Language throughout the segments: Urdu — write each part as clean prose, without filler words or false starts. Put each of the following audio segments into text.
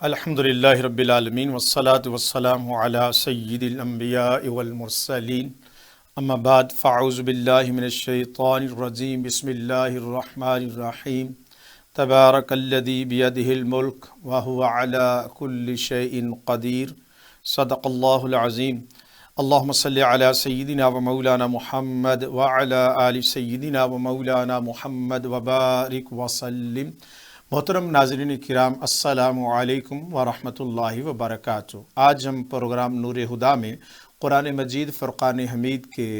الحمدللہ رب العالمین والصلاة والسلام علی سید الانبیاء والمرسلین اما بعد فاعوذ باللہ من الشیطان الرجیم بسم اللہ الرحمن الرحیم تبارک الذی بیدہ الملک وہو علی کل شیء قدیر صدق اللہ العظیم اللہم صلی علی سیدنا و مولانا محمد وعلی آل سیدنا و مولانا محمد وبارک وسلم۔ محترم ناظرین کرام، السلام علیکم ورحمۃ اللہ وبرکاتہ۔ آج ہم پروگرام نور ہدا میں قرآن مجید فرقان حمید کے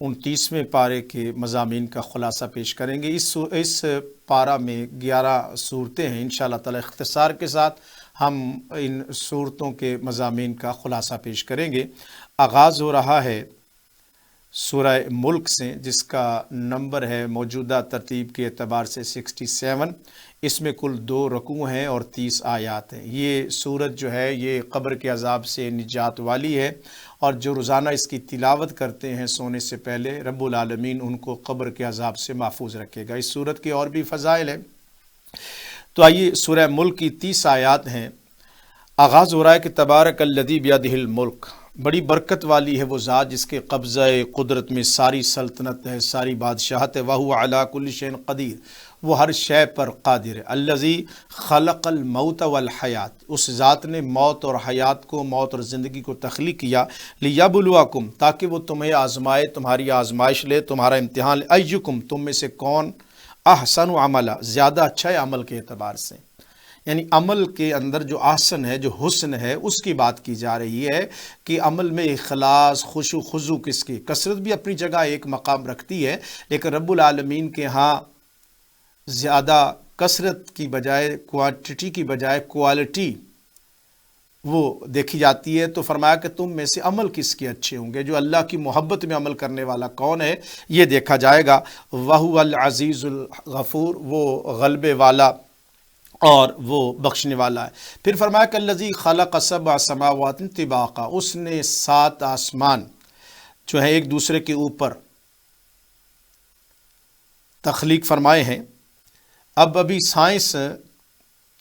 29ویں پارے کے مضامین کا خلاصہ پیش کریں گے۔ اس پارہ میں 11 صورتیں ہیں۔ انشاءاللہ تعالی اختصار کے ساتھ ہم ان صورتوں کے مضامین کا خلاصہ پیش کریں گے۔ آغاز ہو رہا ہے سورہ ملک سے، جس کا نمبر ہے موجودہ ترتیب کے اعتبار سے 67۔ اس میں کل 2 رکوع ہیں اور 30 آیات ہیں۔ یہ سورت جو ہے یہ قبر کے عذاب سے نجات والی ہے، اور جو روزانہ اس کی تلاوت کرتے ہیں سونے سے پہلے، رب العالمین ان کو قبر کے عذاب سے محفوظ رکھے گا۔ اس سورت کے اور بھی فضائل ہیں۔ تو آئیے سورہ ملک کی 30 آیات ہیں۔ آغاز ہو رہا ہے کہ تبارک الذی بیدہ الملک، بڑی برکت والی ہے وہ ذات جس کے قبضہ قدرت میں ساری سلطنت ہے، ساری بادشاہت ہے۔ وہو علی کل شیء قدیر، وہ ہر شے پر قادر ہے۔ الذی خلق الموت والحیات، اس ذات نے موت اور حیات کو، موت اور زندگی کو تخلیق کیا۔ لیبلوکم، تاکہ وہ تمہیں آزمائے، تمہاری آزمائش لے، تمہارا امتحان لے۔ ایکم، تم میں سے کون احسن عملا، زیادہ اچھا ہے عمل کے اعتبار سے، یعنی عمل کے اندر جو احسن ہے، جو حسن ہے، اس کی بات کی جا رہی ہے کہ عمل میں اخلاص، خشوع خضوع کس کی، کثرت بھی اپنی جگہ ایک مقام رکھتی ہے، لیکن رب العالمین کے ہاں زیادہ کثرت کی بجائے، کوانٹٹی کی بجائے کوالٹی وہ دیکھی جاتی ہے۔ تو فرمایا کہ تم میں سے عمل کس کے اچھے ہوں گے، جو اللہ کی محبت میں عمل کرنے والا کون ہے، یہ دیکھا جائے گا۔ وَهُوَ الْعَزِيزُ الْغَفُورُ، وہ غلبے والا اور وہ بخشنے والا ہے۔ پھر فرمایا کہ الذی خلق 7 سماوات طباقا، اس نے 7 آسمان جو ہیں ایک دوسرے کے اوپر تخلیق فرمائے ہیں۔ اب ابھی سائنس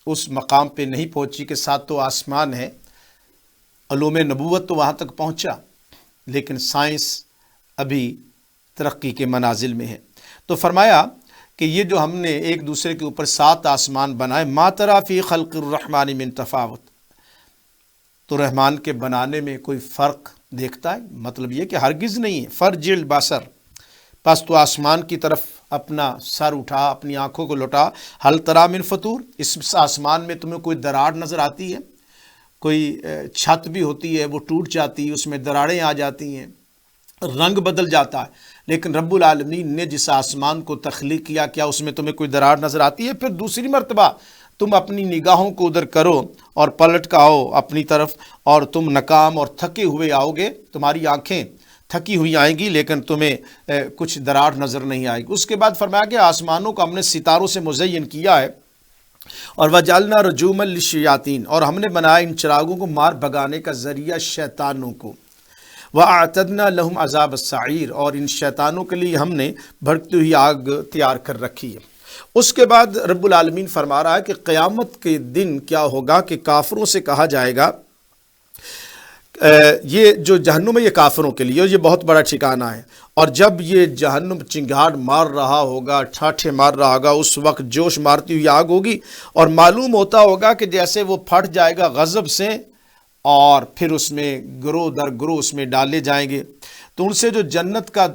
اس مقام پہ نہیں پہنچی کہ 7 آسمان ہیں، علوم نبوت تو وہاں تک پہنچا، لیکن سائنس ابھی ترقی کے منازل میں ہے۔ تو فرمایا کہ یہ جو ہم نے ایک دوسرے کے اوپر 7 آسمان بنائے، ما تری فی خلق الرحمن من تفاوت، تو رحمان کے بنانے میں کوئی فرق دیکھتا ہے؟ مطلب یہ کہ ہرگز نہیں ہے۔ فرجع البصر، پس تو آسمان کی طرف اپنا سر اٹھا، اپنی آنکھوں کو لٹا، هل تری من فطور، اس آسمان میں تمہیں کوئی دراڑ نظر آتی ہے؟ کوئی چھت بھی ہوتی ہے وہ ٹوٹ جاتی ہے، اس میں دراڑیں آ جاتی ہیں، رنگ بدل جاتا ہے، لیکن رب العالمین نے جس آسمان کو تخلیق کیا، کیا اس میں تمہیں کوئی دراڑ نظر آتی ہے؟ پھر دوسری مرتبہ تم اپنی نگاہوں کو ادھر کرو اور پلٹ کا آؤ اپنی طرف، اور تم ناکام اور تھکے ہوئے آؤ گے، تمہاری آنکھیں تھکی ہوئی آئیں گی، لیکن تمہیں کچھ دراڑ نظر نہیں آئے گی۔ اس کے بعد فرمایا کہ آسمانوں کو ہم نے ستاروں سے مزین کیا ہے، اور وَجَعَلْنَا رُجُومًا لِلشَّيَاطِينِ، اور ہم نے بنایا ان چراغوں کو مار بھگانے کا ذریعہ شیطانوں کو۔ وَأَعْتَدْنَا لَهُمْ عَذَابَ السَّعِيرِ، اور ان شیطانوں کے لیے ہم نے بھڑکتی ہوئی آگ تیار کر رکھی ہے۔ اس کے بعد رب العالمین فرما رہا ہے کہ قیامت کے دن کیا ہوگا کہ کافروں سے کہا جائے گا، یہ جو جہنم ہے یہ کافروں کے لیے، یہ بہت بڑا ٹھکانہ ہے، اور جب یہ جہنم چنگاڑ مار رہا ہوگا، ٹھاٹھے مار رہا ہوگا، اس وقت جوش مارتی ہوئی آگ ہوگی، اور معلوم ہوتا ہوگا کہ جیسے وہ پھٹ جائے گا غضب سے، اور پھر اس میں گروہ در گروہ اس میں ڈالے جائیں گے۔ تو ان سے جو جنت کا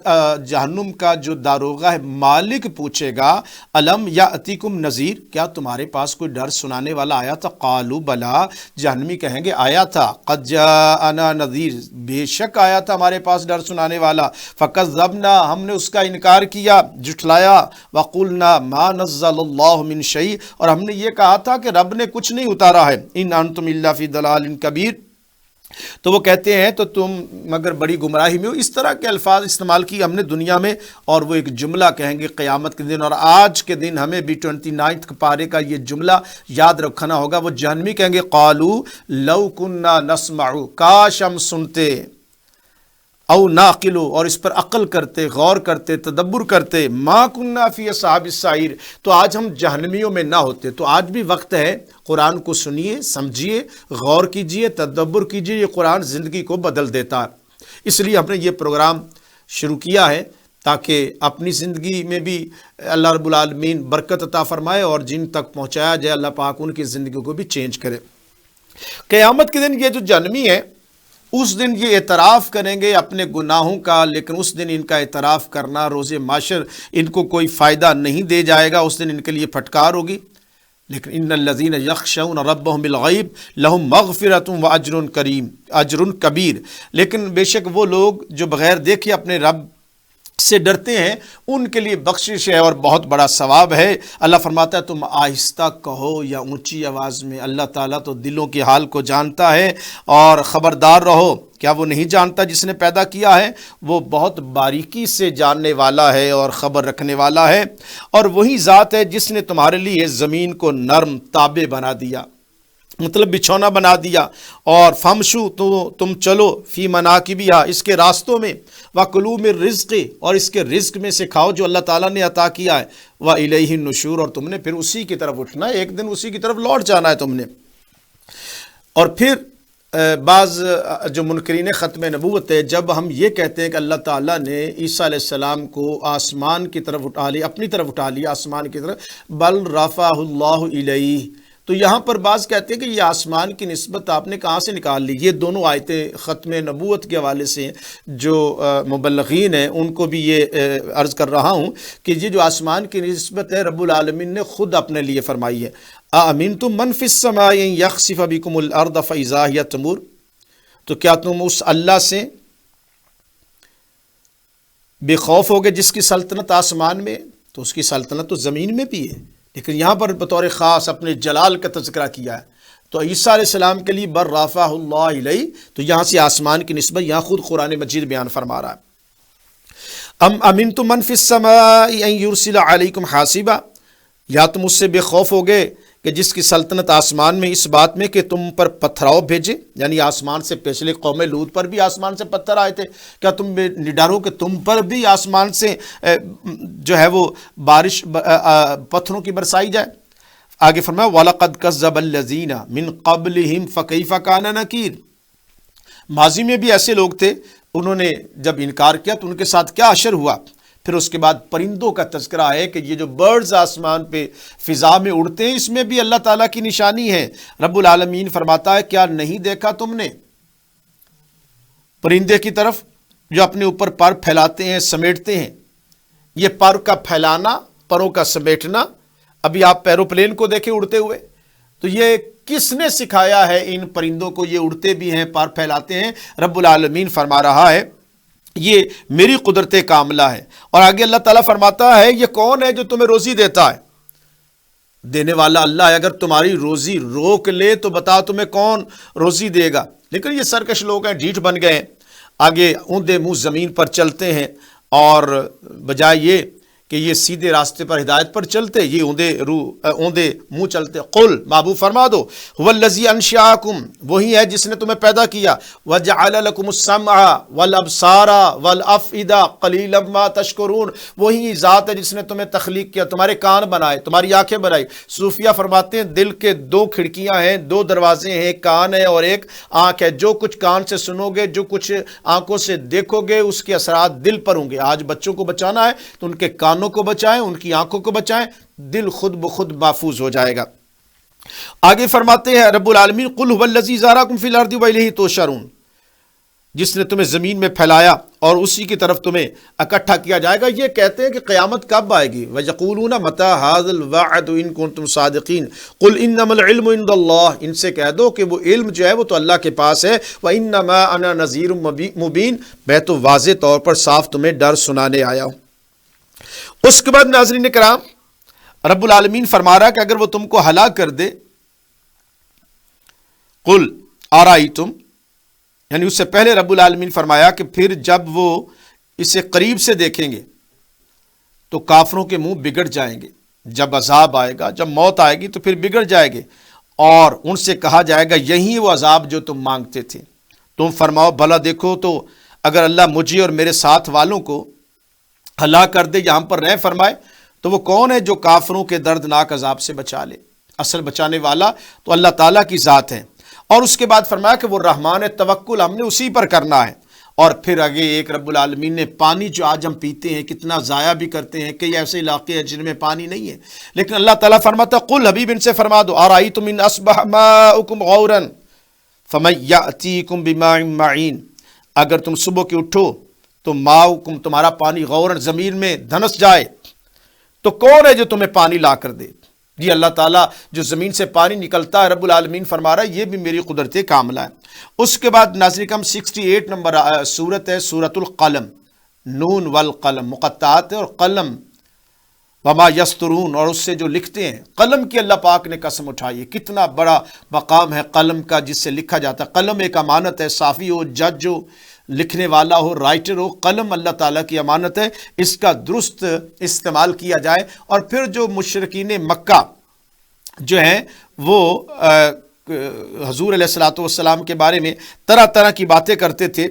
جہنم کا جو داروغہ ہے، مالک پوچھے گا، الم یاتیکم نذیر، کیا تمہارے پاس کوئی ڈر سنانے والا آیا تھا؟ قالوا بلا، جہنمی کہیں گے آیا تھا، قد جاءنا نذیر، بے شک آیا تھا ہمارے پاس ڈر سنانے والا، فکذبنا، ہم نے اس کا انکار کیا، جھٹلایا، وقلنا ما نزل اللہ من شیء، اور ہم نے یہ کہا تھا کہ رب نے کچھ نہیں اتارا ہے، ان انتم الا فی ضلال کبیر، تو وہ کہتے ہیں تو تم مگر بڑی گمراہی میں ہو. اس طرح کے الفاظ استعمال کی ہم نے دنیا میں، اور وہ ایک جملہ کہیں گے قیامت کے دن. اور آج کے دن ہمیں بھی 29 پارے کا یہ جملہ یاد رکھنا ہوگا. وہ جہنمی کہیں گے قالو لو کننا نسمع، کاش ہم سنتے، او ناقلو، اور اس پر عقل کرتے، غور کرتے، تدبر کرتے، ما کننا فی اصحاب السعیر، تو آج ہم جہنمیوں میں نہ ہوتے. تو آج بھی وقت ہے، قرآن کو سنیے، سمجھیے، غور کیجئے، تدبر کیجئے. یہ قرآن زندگی کو بدل دیتا ہے. اس لیے ہم نے یہ پروگرام شروع کیا ہے تاکہ اپنی زندگی میں بھی اللہ رب العالمین برکت عطا فرمائے، اور جن تک پہنچایا جائے اللہ پاک ان کی زندگی کو بھی چینج کرے. قیامت کے دن یہ جو جہنمی ہے، اس دن یہ اعتراف کریں گے اپنے گناہوں کا، لیکن اس دن ان کا اعتراف کرنا روز محشر ان کو کوئی فائدہ نہیں دے جائے گا. اس دن ان کے لیے پھٹکار ہوگی. لیکن ان الذین یخشون ربهم بالغیب لہم مغفرۃ واجر کریم، اجر کبیر. لیکن بے شک وہ لوگ جو بغیر دیکھے اپنے رب سے ڈرتے ہیں، ان کے لیے بخشش ہے اور بہت بڑا ثواب ہے. اللہ فرماتا ہے تم آہستہ کہو یا اونچی آواز میں، اللہ تعالیٰ تو دلوں کے حال کو جانتا ہے. اور خبردار رہو، کیا وہ نہیں جانتا جس نے پیدا کیا ہے؟ وہ بہت باریکی سے جاننے والا ہے اور خبر رکھنے والا ہے. اور وہی ذات ہے جس نے تمہارے لیے زمین کو نرم تابع بنا دیا، مطلب بچھونا بنا دیا. اور فمشو، تو تم چلو، فی مناکبہا، اس کے راستوں میں، وکلوا من رزق، اور اس کے رزق میں سے کھاؤ جو اللہ تعالیٰ نے عطا کیا ہے، والیہ النشور، اور تم نے پھر اسی کی طرف اٹھنا ہے، ایک دن اسی کی طرف لوٹ جانا ہے تم نے. اور پھر بعض جو منکرین ختم نبوت ہے، جب ہم یہ کہتے ہیں کہ اللہ تعالیٰ نے عیسیٰ علیہ السلام کو آسمان کی طرف اٹھا لیا، اپنی طرف اٹھا لیا، آسمان کی طرف، بل رفعہ اللہ الیہ، تو یہاں پر بعض کہتے ہیں کہ یہ آسمان کی نسبت آپ نے کہاں سے نکال لی. یہ دونوں آیتیں ختم نبوت کے حوالے سے جو مبلغین ہیں ان کو بھی یہ عرض کر رہا ہوں کہ یہ جو آسمان کی نسبت ہے رب العالمین نے خود اپنے لیے فرمائی ہے. اَأَمِنْتُم مَّن فِي السَّمَاءِ أَن يَخْسِفَ بِكُمُ الْأَرْضَ فَإِذَا هِيَ تَمُورُ، تو کیا تم اس اللہ سے بے خوف ہوگے جس کی سلطنت آسمان میں، تو اس کی سلطنت تو زمین میں بھی ہے، لیکن یہاں پر بطور خاص اپنے جلال کا تذکرہ کیا ہے. تو عیسیٰ علیہ السلام کے لیے بر رفعہ اللہ الیہ، تو یہاں سے آسمان کی نسبت یہاں خود قرآن مجید بیان فرما رہا ہے. ام امنتم من فی السماء ان یرسل علیکم حاسبا، یا تم اس سے بے خوف ہوگے کہ جس کی سلطنت آسمان میں، اس بات میں کہ تم پر پتھراؤ بھیجے، یعنی آسمان سے پچھلے قوم لوط پر بھی آسمان سے پتھر آئے تھے، کیا تم ڈرو کہ تم پر بھی آسمان سے جو ہے وہ بارش پتھروں کی برسائی جائے. آگے فرمایا وَلَقَدْ كَذَّبَ الَّذِينَ مِن قَبْلِهِمْ فَكَيْفَ كَانَ نَكِيرٌ، ماضی میں بھی ایسے لوگ تھے، انہوں نے جب انکار کیا تو ان کے ساتھ کیا اشر ہوا. پھر اس کے بعد پرندوں کا تذکرہ ہے کہ یہ جو برڈز آسمان پہ فضا میں اڑتے ہیں، اس میں بھی اللہ تعالیٰ کی نشانی ہے. رب العالمین فرماتا ہے کیا نہیں دیکھا تم نے پرندے کی طرف جو اپنے اوپر پر پھیلاتے ہیں، سمیٹتے ہیں. یہ پر کا پھیلانا، پروں کا سمیٹنا، ابھی آپ ایروپلین کو دیکھیں اڑتے ہوئے، تو یہ کس نے سکھایا ہے ان پرندوں کو؟ یہ اڑتے بھی ہیں، پر پھیلاتے ہیں. رب العالمین فرما رہا ہے یہ میری قدرت کاملہ ہے. اور آگے اللہ تعالیٰ فرماتا ہے یہ کون ہے جو تمہیں روزی دیتا ہے؟ دینے والا اللہ ہے. اگر تمہاری روزی روک لے تو بتا تمہیں کون روزی دے گا. لیکن یہ سرکش لوگ ہیں، ڈھیٹ بن گئے ہیں، آگے اوندے منہ زمین پر چلتے ہیں، اور بجائے یہ کہ یہ سیدھے راستے پر ہدایت پر چلتے، یہ اوندے منہ چلتے. قل، محبوب فرما دو، هو الذی انشأکم، وہی ہے جس نے تمہیں پیدا کیا، وجعل لکم السمع والابصار والافئدہ قلیلا ما تشکرون، وہی ذات ہے جس نے تمہیں تخلیق کیا، تمہارے کان بنائے، تمہاری آنکھیں بنائی. صوفیہ فرماتے ہیں دل کے دو کھڑکیاں ہیں، دو دروازے ہیں، ایک کان ہے اور ایک آنکھ ہے. جو کچھ کان سے سنو گے، جو کچھ آنکھوں سے دیکھو گے، اس کے اثرات دل پر ہوں گے. آج بچوں کو بچانا ہے تو ان کے کانوں کو بچائیں، ان کی آنکھوں کو بچائیں، دل خود بخود محفوظ ہو جائے گا. آگے فرماتے ہیں رب العالمین قل هو الذی ذراکم فی الارض والیہ تحشرون، جس نے تمہیں زمین میں پھیلایا اور اسی کی طرف تمہیں اکٹھا کیا جائے گا. یہ کہتے ہیں کہ قیامت کب آئے گی؟ وَيَقُولُونَ مَتَى هَذَا الْوَعْدُ إِن كُنتُمْ صَادِقِينَ قُلْ إِنَّمَا الْعِلْمُ عِندَ اللَّهِ، ان سے کہہ دو کہ وہ علم جو ہے وہ تو اللہ کے پاس ہے. وَإِنَّمَا أَنَا نَذِيرٌ مُبِينٌ، میں تو واضح طور پر صاف تمہیں ڈر سنانے آیا ہوں. اس کے بعد ناظرین کرام رب العالمین فرما رہا کہ اگر وہ تم کو ہلاک کر دے، قل آرائیتم، یعنی اس سے پہلے رب العالمین فرمایا کہ پھر جب وہ اسے قریب سے دیکھیں گے تو کافروں کے منہ بگڑ جائیں گے، جب عذاب آئے گا، جب موت آئے گی تو پھر بگڑ جائے گے، اور ان سے کہا جائے گا یہی وہ عذاب جو تم مانگتے تھے، تم فرماؤ بھلا دیکھو تو اگر اللہ مجھے اور میرے ساتھ والوں کو ہلاک کر دے یا ہم پر رحم فرمائے تو وہ کون ہے جو کافروں کے دردناک عذاب سے بچا لے؟ اصل بچانے والا تو اللہ تعالیٰ کی ذات ہے۔ اور اس کے بعد فرمایا کہ وہ رحمان توکل، ہم نے اسی پر کرنا ہے۔ اور پھر آگے ایک رب العالمین نے پانی جو آج ہم پیتے ہیں کتنا ضائع بھی کرتے ہیں، کئی ایسے علاقے ہیں جن میں پانی نہیں ہے، لیکن اللہ تعالیٰ فرماتا قل حبیب ان سے فرما دو ارأیتم ان اصبح ماؤکم غورا فمن یأتیکم بماء معین، اگر تم صبح کے اٹھو تو ماؤکم تمہارا پانی غورا زمین میں دھنس جائے تو کون ہے جو تمہیں پانی لا کر دے؟ یہ اللہ تعالیٰ جو زمین سے پانی نکلتا ہے، رب العالمین فرما رہا ہے یہ بھی میری قدرت کاملہ ہے۔ اس کے بعد ناظرین کرام 68 نمبر سورت ہے سورت القلم، نون والقلم مقطعات ہے، اور قلم وما یسترون، اور اس سے جو لکھتے ہیں، قلم کی اللہ پاک نے قسم اٹھائی ہے، کتنا بڑا مقام ہے قلم کا جس سے لکھا جاتا ہے۔ قلم ایک امانت ہے، صافی ہو، جج ہو، لکھنے والا ہو، رائٹر ہو، قلم اللہ تعالیٰ کی امانت ہے، اس کا درست استعمال کیا جائے۔ اور پھر جو مشرکین مکہ جو ہیں وہ حضور علیہ الصلوۃ والسلام کے بارے میں طرح طرح کی باتیں کرتے تھے،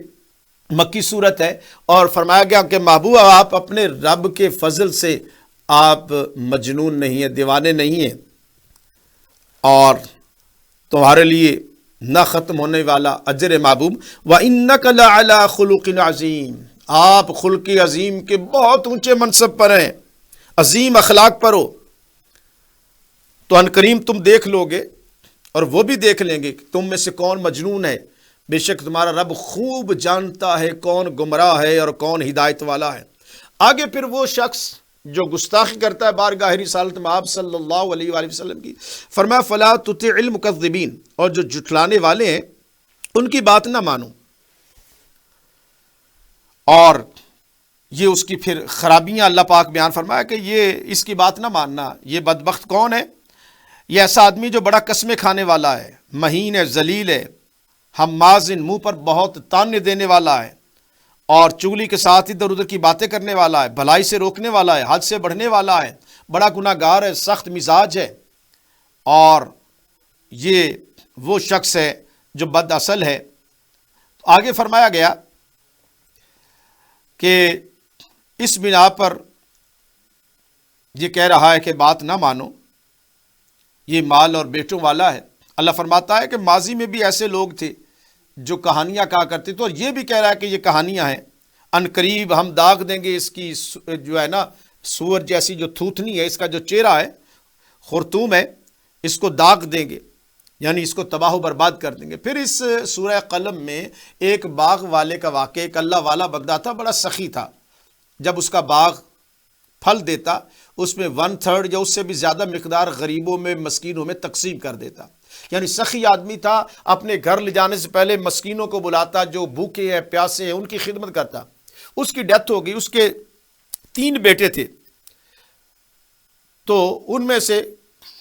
مکی صورت ہے، اور فرمایا گیا کہ محبوب آپ اپنے رب کے فضل سے آپ مجنون نہیں ہیں، دیوانے نہیں ہیں، اور تمہارے لیے نہ ختم ہونے والا اجر محبوب وَإِنَّكَ لَعَلَىٰ خُلُقٍ عَظِيمٍ، آپ خلق عظیم کے بہت اونچے منصب پر ہیں، عظیم اخلاق پر ہو، تو عنقریب تم دیکھ لو گے اور وہ بھی دیکھ لیں گے کہ تم میں سے کون مجنون ہے، بے شک تمہارا رب خوب جانتا ہے کون گمراہ ہے اور کون ہدایت والا ہے۔ آگے پھر وہ شخص جو گستاخی کرتا ہے بارگاہ رسالت میں آپ صلی اللہ علیہ وآلہ وسلم کی، فرمایا فلا تطع المکذبین، اور جو جھٹلانے والے ہیں ان کی بات نہ مانو۔ اور یہ اس کی پھر خرابیاں اللہ پاک بیان فرمایا کہ یہ اس کی بات نہ ماننا۔ یہ بدبخت کون ہے؟ یہ ایسا آدمی جو بڑا قسمیں کھانے والا ہے، مہین ہے، ذلیل ہے، ہماز منہ پر بہت تانے دینے والا ہے، اور چگلی کے ساتھ ادھر ادھر کی باتیں کرنے والا ہے، بھلائی سے روکنے والا ہے، حد سے بڑھنے والا ہے، بڑا گناہ گار ہے، سخت مزاج ہے۔ اور یہ وہ شخص ہے جو بد اصل ہے۔ آگے فرمایا گیا کہ اس بنا پر یہ کہہ رہا ہے کہ بات نہ مانو، یہ مال اور بیٹوں والا ہے۔ اللہ فرماتا ہے کہ ماضی میں بھی ایسے لوگ تھے جو کہانیاں کہا کرتے تھے، اور یہ بھی کہہ رہا ہے کہ یہ کہانیاں ہیں، ان قریب ہم داغ دیں گے اس کی جو ہے نا سور جیسی جو تھوتنی ہے، اس کا جو چہرہ ہے، خرطوم ہے، اس کو داغ دیں گے، یعنی اس کو تباہ و برباد کر دیں گے۔ پھر اس سورہ قلم میں ایک باغ والے کا واقعہ، ایک اللہ والا بندہ تھا، بڑا سخی تھا، جب اس کا باغ پھل دیتا اس میں 1/3 یا اس سے بھی زیادہ مقدار غریبوں میں، مسکینوں میں تقسیم کر دیتا، یعنی سخی آدمی تھا، اپنے گھر لے جانے سے پہلے مسکینوں کو بلاتا، جو بھوکے ہیں پیاسے ہیں ان کی خدمت کرتا۔ اس کی ڈیتھ ہو گئی، اس کے 3 بیٹے تھے، تو ان میں سے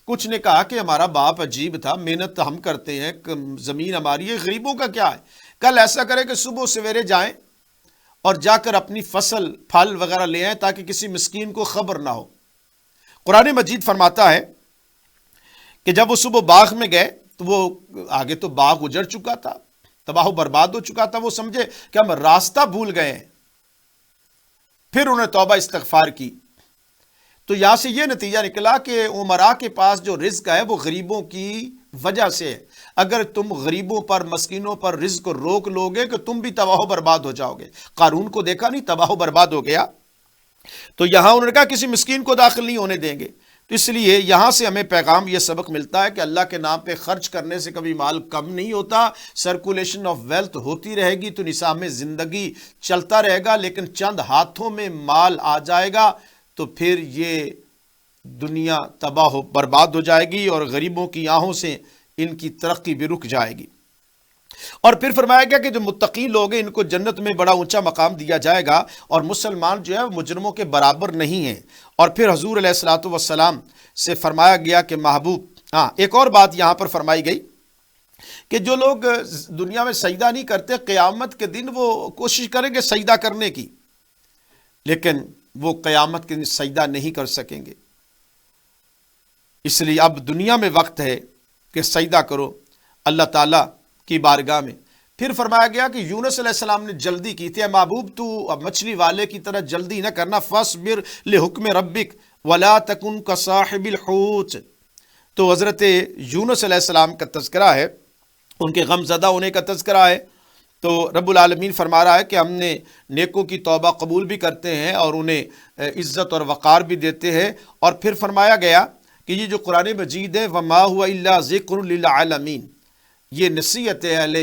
کچھ نے کہا کہ ہمارا باپ عجیب تھا، محنت ہم کرتے ہیں، زمین ہماری ہے، غریبوں کا کیا ہے، کل ایسا کرے کہ صبح سویرے جائیں اور جا کر اپنی فصل پھل وغیرہ لے آئیں تاکہ کسی مسکین کو خبر نہ ہو۔ قرآن مجید فرماتا ہے کہ جب وہ صبح باغ میں گئے تو وہ آگے تو باغ اجڑ چکا تھا، تباہ و برباد ہو چکا تھا، وہ سمجھے کہ ہم راستہ بھول گئے ہیں۔ پھر انہوں نے توبہ استغفار کی، تو یہاں سے یہ نتیجہ نکلا کہ عمراء کے پاس جو رزق ہے وہ غریبوں کی وجہ سے ہے۔ اگر تم غریبوں پر، مسکینوں پر رزق کو روک لوگے کہ تم بھی تباہ و برباد ہو جاؤ گے۔ قارون کو دیکھا نہیں، تباہ و برباد ہو گیا، تو یہاں انہوں نے کہا کسی مسکین کو داخل نہیں ہونے دیں گے۔ تو اس لیے یہاں سے ہمیں پیغام یہ سبق ملتا ہے کہ اللہ کے نام پہ خرچ کرنے سے کبھی مال کم نہیں ہوتا، سرکولیشن آف ویلتھ ہوتی رہے گی تو نظام زندگی چلتا رہے گا، لیکن چند ہاتھوں میں مال آ جائے گا تو پھر یہ دنیا تباہ و برباد ہو جائے گی، اور غریبوں کی آہوں سے ان کی ترقی بھی رک جائے گی۔ اور پھر فرمایا گیا کہ جو متقی لوگ ہیں ان کو جنت میں بڑا اونچا مقام دیا جائے گا، اور مسلمان جو ہے مجرموں کے برابر نہیں ہیں۔ اور پھر حضور علیہ الصلوۃ والسلام سے فرمایا گیا کہ محبوب، ایک اور بات یہاں پر فرمائی گئی کہ جو لوگ دنیا میں سجدہ نہیں کرتے، قیامت کے دن وہ کوشش کریں گے سجدہ کرنے کی، لیکن وہ قیامت کے دن سجدہ نہیں کر سکیں گے۔ اس لیے اب دنیا میں وقت ہے کہ سجدہ کرو اللہ تعالیٰ کی بارگاہ میں۔ پھر فرمایا گیا کہ یونس علیہ السلام نے جلدی کی تھی، اے محبوب تو اب مچھلی والے کی طرح جلدی نہ کرنا، فاصبر لحکم ربک ولا تکن کصاحب الحوت۔ تو حضرت یونس علیہ السلام کا تذکرہ ہے، ان کے غم زدہ ہونے کا تذکرہ ہے۔ تو رب العالمین فرما رہا ہے کہ ہم نے نیکوں کی توبہ قبول بھی کرتے ہیں اور انہیں عزت اور وقار بھی دیتے ہیں۔ اور پھر فرمایا گیا کہ یہ جو قرآن مجید ہے وما هو الا ذکر للعالمین، یہ نصیحت ہے اہل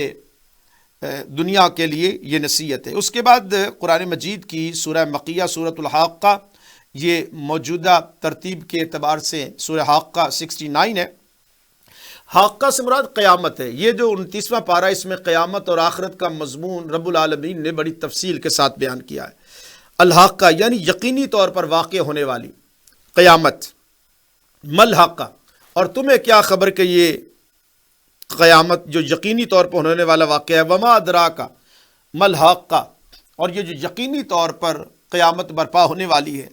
دنیا کے لیے، یہ نصیحت ہے۔ اس کے بعد قرآن مجید کی سورہ مقیہ سورۃ الحاقہ، یہ موجودہ ترتیب کے اعتبار سے سورہ حاقہ 69 ہے۔ حاقہ سے مراد قیامت ہے۔ یہ جو 29واں پارہ، اس میں قیامت اور آخرت کا مضمون رب العالمین نے بڑی تفصیل کے ساتھ بیان کیا ہے۔ الحاقہ یعنی یقینی طور پر واقع ہونے والی قیامت، مل حاقہ، اور تمہیں کیا خبر کہ یہ قیامت جو یقینی طور پر ہونے والا واقعہ ہے، وما ادراکا مل حاقہ، اور یہ جو یقینی طور پر قیامت برپا ہونے والی ہے۔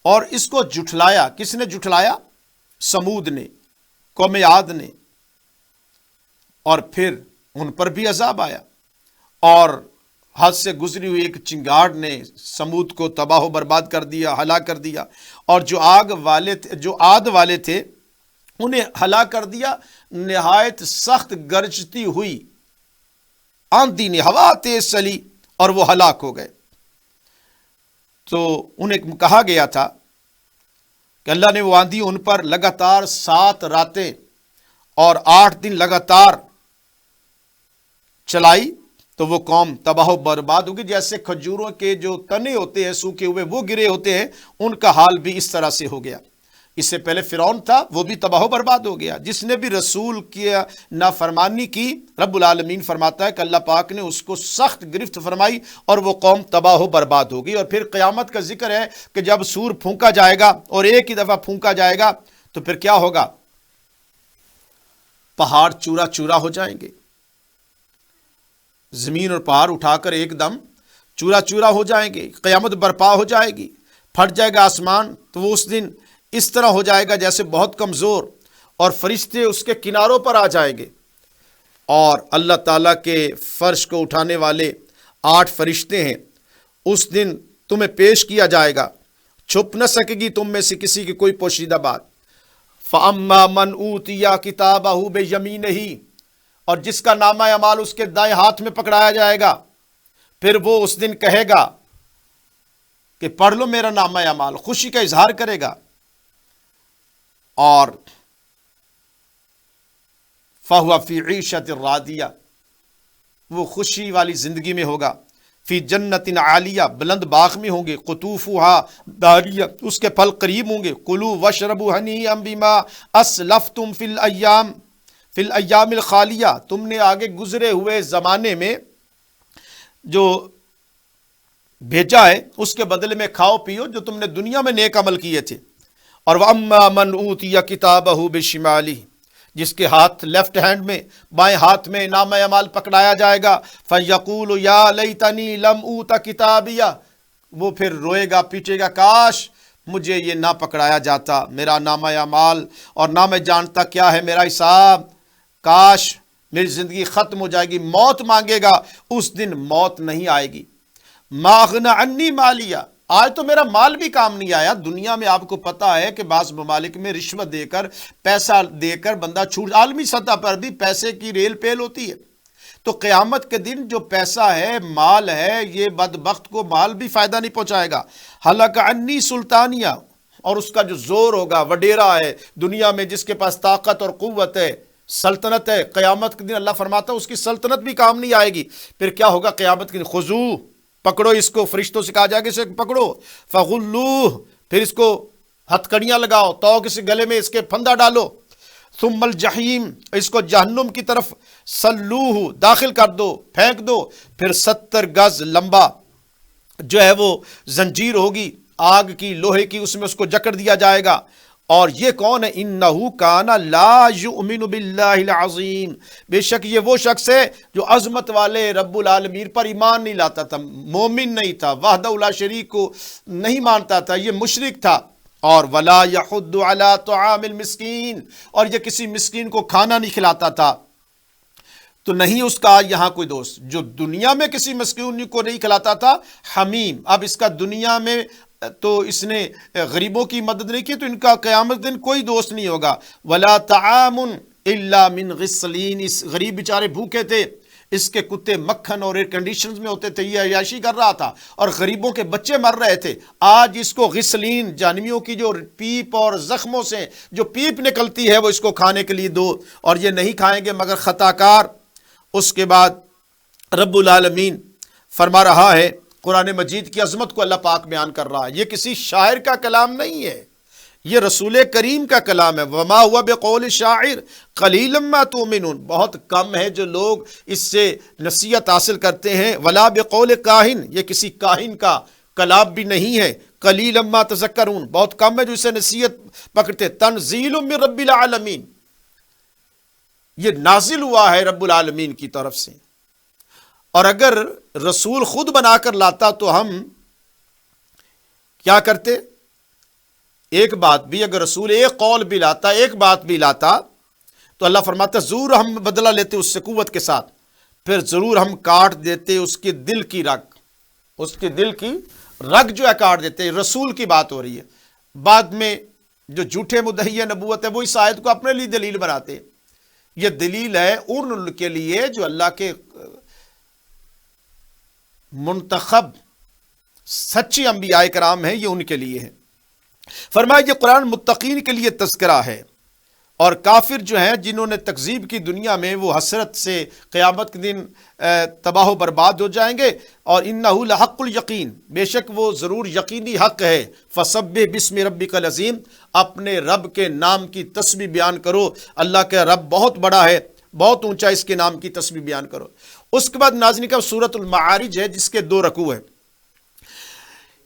اور اس کو جھٹلایا، کس نے جھٹلایا؟ سمود نے، قوم عاد نے، اور پھر ان پر بھی عذاب آیا، اور حد سے گزری ہوئی ایک چنگاڑ نے سمود کو تباہ و برباد کر دیا، ہلاک کر دیا، اور جو عاد والے تھے انہیں ہلاک کر دیا نہایت سخت گرجتی ہوئی آندھی نے، ہوا تیز چلی اور وہ ہلاک ہو گئے۔ تو انہیں کہا گیا تھا کہ اللہ نے وہ آندھی ان پر لگاتار 7 راتیں اور 8 دن لگاتار چلائی تو وہ قوم تباہ و برباد ہوگی۔ جیسے کھجوروں کے جو تنے ہوتے ہیں سوکھے ہوئے، وہ گرے ہوتے ہیں، ان کا حال بھی اس طرح سے ہو گیا۔ اس سے پہلے فرعون تھا، وہ بھی تباہ و برباد ہو گیا۔ جس نے بھی رسول کی نافرمانی کی، رب العالمین فرماتا ہے کہ اللہ پاک نے اس کو سخت گرفت فرمائی اور وہ قوم تباہ و برباد ہو گئی۔ اور پھر قیامت کا ذکر ہے کہ جب سور پھونکا جائے گا، اور ایک ہی دفعہ پھونکا جائے گا، تو پھر کیا ہوگا؟ پہاڑ چورا چورا ہو جائیں گے، زمین اور پہاڑ اٹھا کر ایک دم چورا چورا ہو جائیں گے، قیامت برپا ہو جائے گی، پھٹ جائے گا آسمان، تو وہ اس دن اس طرح ہو جائے گا جیسے بہت کمزور، اور فرشتے اس کے کناروں پر آ جائیں گے، اور اللہ تعالیٰ کے فرش کو اٹھانے والے 8 فرشتے ہیں، اس دن تمہیں پیش کیا جائے گا، چھپ نہ سکے گی تم میں سے کسی کی کوئی پوشیدہ بات۔ فَأَمَّا مَنْ أُوتِيَ كِتَابَهُ بِيَمِينِهِ، اور جس کا نامہ اعمال اس کے دائیں ہاتھ میں پکڑایا جائے گا، پھر وہ اس دن کہے گا کہ پڑھ لو میرا نامہ اعمال، خوشی کا اظہار کرے گا، اور فَهُوَ فِي عِيشَةٍ رَاضِيَةٍ، وہ خوشی والی زندگی میں ہوگا، فی جنت عالیہ، بلند باغ میں ہوں گے، قطوفها دانیہ، اس کے پھل قریب ہوں گے، کلوا واشربوا ہنیئا بما اسلفتم فی الایام الخالیہ، تم نے آگے گزرے ہوئے زمانے میں جو بھیجا ہے اس کے بدلے میں کھاؤ پیو جو تم نے دنیا میں نیک عمل کیے تھے۔ اور وَأَمَّا مَنْ أُوتِيَ كِتَابَهُ بِشِمَالِهِ، جس کے ہاتھ لیفٹ ہینڈ میں، بائیں ہاتھ میں نامہ اعمال پکڑایا جائے گا، فَيَقُولُ يَا لَيْتَنِي لَمْ أُوتَ كِتَابِيَهْ، وہ پھر روئے گا پیٹے گا، کاش مجھے یہ نہ پکڑایا جاتا میرا نامہ اعمال، اور نہ میں جانتا کیا ہے میرا حساب، کاش میری زندگی ختم ہو جائے گی، موت مانگے گا، اس دن موت نہیں آئے گی۔ مَا أَغْنَىٰ عَنِّي مَالِيَهْ، آج تو میرا مال بھی کام نہیں آیا۔ دنیا میں آپ کو پتا ہے کہ بعض ممالک میں رشوت دے کر، پیسہ دے کر بندہ چھوٹ، عالمی سطح پر بھی پیسے کی ریل پیل ہوتی ہے۔ تو قیامت کے دن جو پیسہ ہے، مال ہے، یہ بدبخت کو مال بھی فائدہ نہیں پہنچائے گا۔ حلق عنی سلطانیہ، اور اس کا جو زور ہوگا، وڈیرا ہے دنیا میں جس کے پاس طاقت اور قوت ہے، سلطنت ہے، قیامت کے دن اللہ فرماتا ہے اس کی سلطنت بھی کام نہیں آئے گی۔ پھر کیا ہوگا قیامت کے دن؟ خذوہ، پکڑو اس کو، فرشتوں سے کہا جائے گا اسے پکڑو، فغلوہ، پھر اس کو ہتھکڑیاں لگاؤ، توق اس گلے میں اس کے پھندا ڈالو، ثم الجحیم، اس کو جہنم کی طرف سلوہ، داخل کر دو، پھینک دو، پھر 70 گز لمبا جو ہے وہ زنجیر ہوگی آگ کی، لوہے کی، اس میں اس کو جکڑ دیا جائے گا، اور یہ کون ہے؟ انہو کان لا یؤمن باللہ العظیم، بے شک یہ وہ شخص ہے جو عظمت والے رب العالمین پر ایمان نہیں لاتا تھا، مومن نہیں تھا، وحدہ لا شریک کو نہیں مانتا تھا، یہ مشرک تھا۔ اور ولا یحض علی طعام المسکین، اور یہ کسی مسکین کو کھانا نہیں کھلاتا تھا۔ تو نہیں اس کا یہاں کوئی دوست جو دنیا میں کسی مسکین کو نہیں کھلاتا تھا، حمیم، اب اس کا دنیا میں تو اس نے غریبوں کی مدد نہیں کی، تو ان کا قیامت دن کوئی دوست نہیں ہوگا۔ ولا طعام الا من غسلین، اس غریب بیچارے بھوکے تھے، اس کے کتے مکھن اور ایئر کنڈیشنز میں ہوتے تھے، یہ عیاشی کر رہا تھا اور غریبوں کے بچے مر رہے تھے۔ آج اس کو غسلین، جہنمیوں کی جو پیپ اور زخموں سے جو پیپ نکلتی ہے وہ اس کو کھانے کے لیے دو، اور یہ نہیں کھائیں گے مگر خطا کار۔ اس کے بعد رب العالمین فرما رہا ہے، قرآن مجید کی عظمت کو اللہ پاک بیان کر رہا ہے، یہ کسی شاعر کا کلام نہیں ہے، یہ رسول کریم کا کلام ہے۔ وما ہوا بقول شاعر قلیلا ما تؤمنون، بہت کم ہے جو لوگ اس سے نصیحت حاصل کرتے ہیں۔ ولا بقول کاہن، یہ کسی کاہن کا کلام بھی نہیں ہے۔ قلیلا ما تذکرون، بہت کم ہے جو اسے نصیحت پکڑتے۔ تنزیل من رب العالمین، یہ نازل ہوا ہے رب العالمین کی طرف سے، اور اگر رسول خود بنا کر لاتا تو ہم کیا کرتے؟ ایک بات بھی، اگر رسول ایک قول بھی لاتا، ایک بات بھی لاتا، تو اللہ فرماتا ضرور ہم بدلہ لیتے اس سے قوت کے ساتھ، پھر ضرور ہم کاٹ دیتے اس کے دل کی رگ، اس کے دل کی رگ جو ہے کاٹ دیتے۔ رسول کی بات ہو رہی ہے۔ بعد میں جو جھوٹے مدعی نبوت ہے وہ اس آیت کو اپنے لیے دلیل بناتے۔ یہ دلیل ہے ان کے لیے جو اللہ کے منتخب سچے انبیاء کرام ہیں، یہ ان کے لیے ہے۔ فرمایا یہ قرآن متقین کے لیے تذکرہ ہے، اور کافر جو ہیں جنہوں نے تکذیب کی دنیا میں، وہ حسرت سے قیامت کے دن تباہ و برباد ہو جائیں گے۔ اور انہ لحق الیقین، بے شک وہ ضرور یقینی حق ہے۔ فسبح باسم ربک العظیم، اپنے رب کے نام کی تسبیح بیان کرو، اللہ کا رب بہت بڑا ہے، بہت اونچا، اس کے نام کی تسبیح بیان کرو۔ اس کے بعد ناظرین کا سورۃ المعارج ہے، جس کے 2 رکوع ہیں۔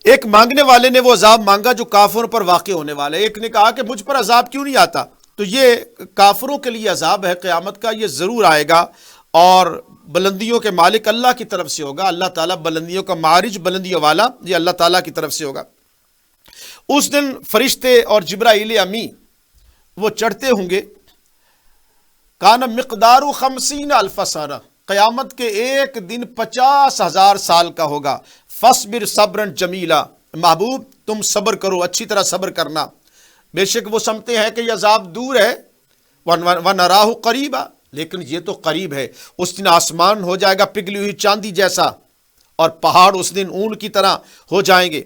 ایک مانگنے والے نے وہ عذاب مانگا جو کافروں پر واقع ہونے والا ہے۔ ایک نے کہا کہ مجھ پر عذاب کیوں نہیں آتا؟ تو یہ کافروں کے لیے عذاب ہے قیامت کا، یہ ضرور آئے گا، اور بلندیوں کے مالک اللہ کی طرف سے ہوگا۔ اللہ تعالیٰ بلندیوں کا معارج، بلندیوں والا، یہ اللہ تعالیٰ کی طرف سے ہوگا۔ اس دن فرشتے اور جبرائیل امی وہ چڑھتے ہوں گے۔ کان مقدار 50,000 سنہ، قیامت کے ایک دن 50,000 سال کا ہوگا۔ فاصبر صبرا جمیلا، محبوب تم صبر کرو، اچھی طرح صبر کرنا، بے شک وہ سمجھتے ہیں کہ یہ عذاب دور ہے۔ وَنَرَاهُ قَرِيبًا، لیکن یہ تو قریب ہے۔ اس دن آسمان ہو جائے گا پگھلی ہوئی چاندی جیسا، اور پہاڑ اس دن اون کی طرح ہو جائیں گے،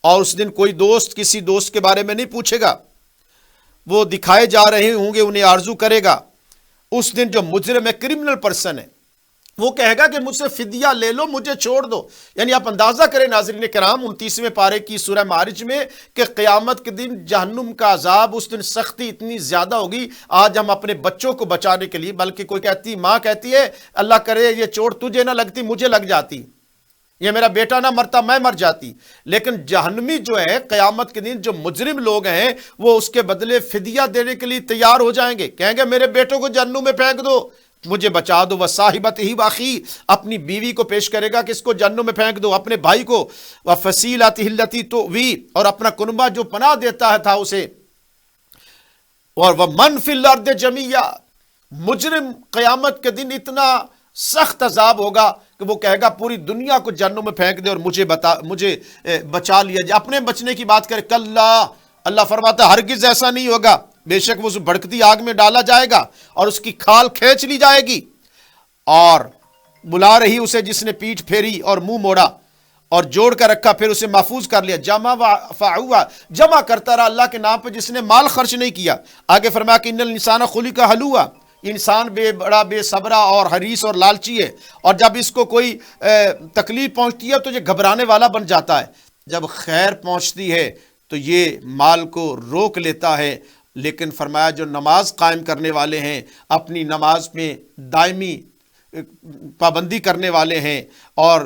اور اس دن کوئی دوست کسی دوست کے بارے میں نہیں پوچھے گا۔ وہ دکھائے جا رہے ہوں گے، انہیں آرزو کرے گا۔ اس دن جو مجرم ہے، کرمنل پرسن ہے، وہ کہے گا کہ مجھ سے فدیہ لے لو، مجھے چھوڑ دو۔ یعنی آپ اندازہ کریں ناظرین کرام، 29ویں پارے کی سورہ معارج میں، کہ قیامت کے دن جہنم کا عذاب، اس دن سختی اتنی زیادہ ہوگی۔ آج ہم اپنے بچوں کو بچانے کے لیے، بلکہ کوئی کہتی، ماں کہتی ہے اللہ کرے یہ چوٹ تجھے نہ لگتی، مجھے لگ جاتی، یہ میرا بیٹا نہ مرتا، میں مر جاتی۔ لیکن جہنمی جو ہے قیامت کے دن، جو مجرم لوگ ہیں، وہ اس کے بدلے فدیہ دینے کے لیے تیار ہو جائیں گے، کہیں گے میرے بیٹوں کو جہنم میں پھینک دو، مجھے بچا دو۔ وصاحبتہ واخی، اپنی بیوی کو پیش کرے گا کہ اس کو جہنم میں پھینک دو، اپنے بھائی کو۔ وفصیلتہ التی تؤوی، اور اپنا کنبہ جو پناہ دیتا تھا اسے۔ اور ومن فی الارض جمیعا، مجرم قیامت کے دن اتنا سخت عذاب ہوگا کہ وہ کہے گا پوری دنیا کو جہنم میں پھینک دے اور مجھے بچا لیا جائے، اپنے بچنے کی بات کرے۔ کلا، اللہ فرماتا ہے ہرگز ایسا نہیں ہوگا، بے شک وہ اس بھڑکتی آگ میں ڈالا جائے گا اور اس کی کھال کھینچ لی جائے گی، اور بلا رہی اسے جس نے پیٹھ پھیری اور منہ موڑا اور جوڑ کر رکھا، پھر اسے محفوظ کر لیا۔ جمع فعوا، جمع کرتا رہا اللہ کے نام پہ، جس نے مال خرچ نہیں کیا۔ آگے فرمایا کہ ان الانسان خلق ہلوعا، انسان بڑا بے صبرا اور حریص اور لالچی ہے، اور جب اس کو کوئی تکلیف پہنچتی ہے تو یہ گھبرانے والا بن جاتا ہے، جب خیر پہنچتی ہے تو یہ مال کو روک لیتا ہے۔ لیکن فرمایا جو نماز قائم کرنے والے ہیں، اپنی نماز میں دائمی پابندی کرنے والے ہیں، اور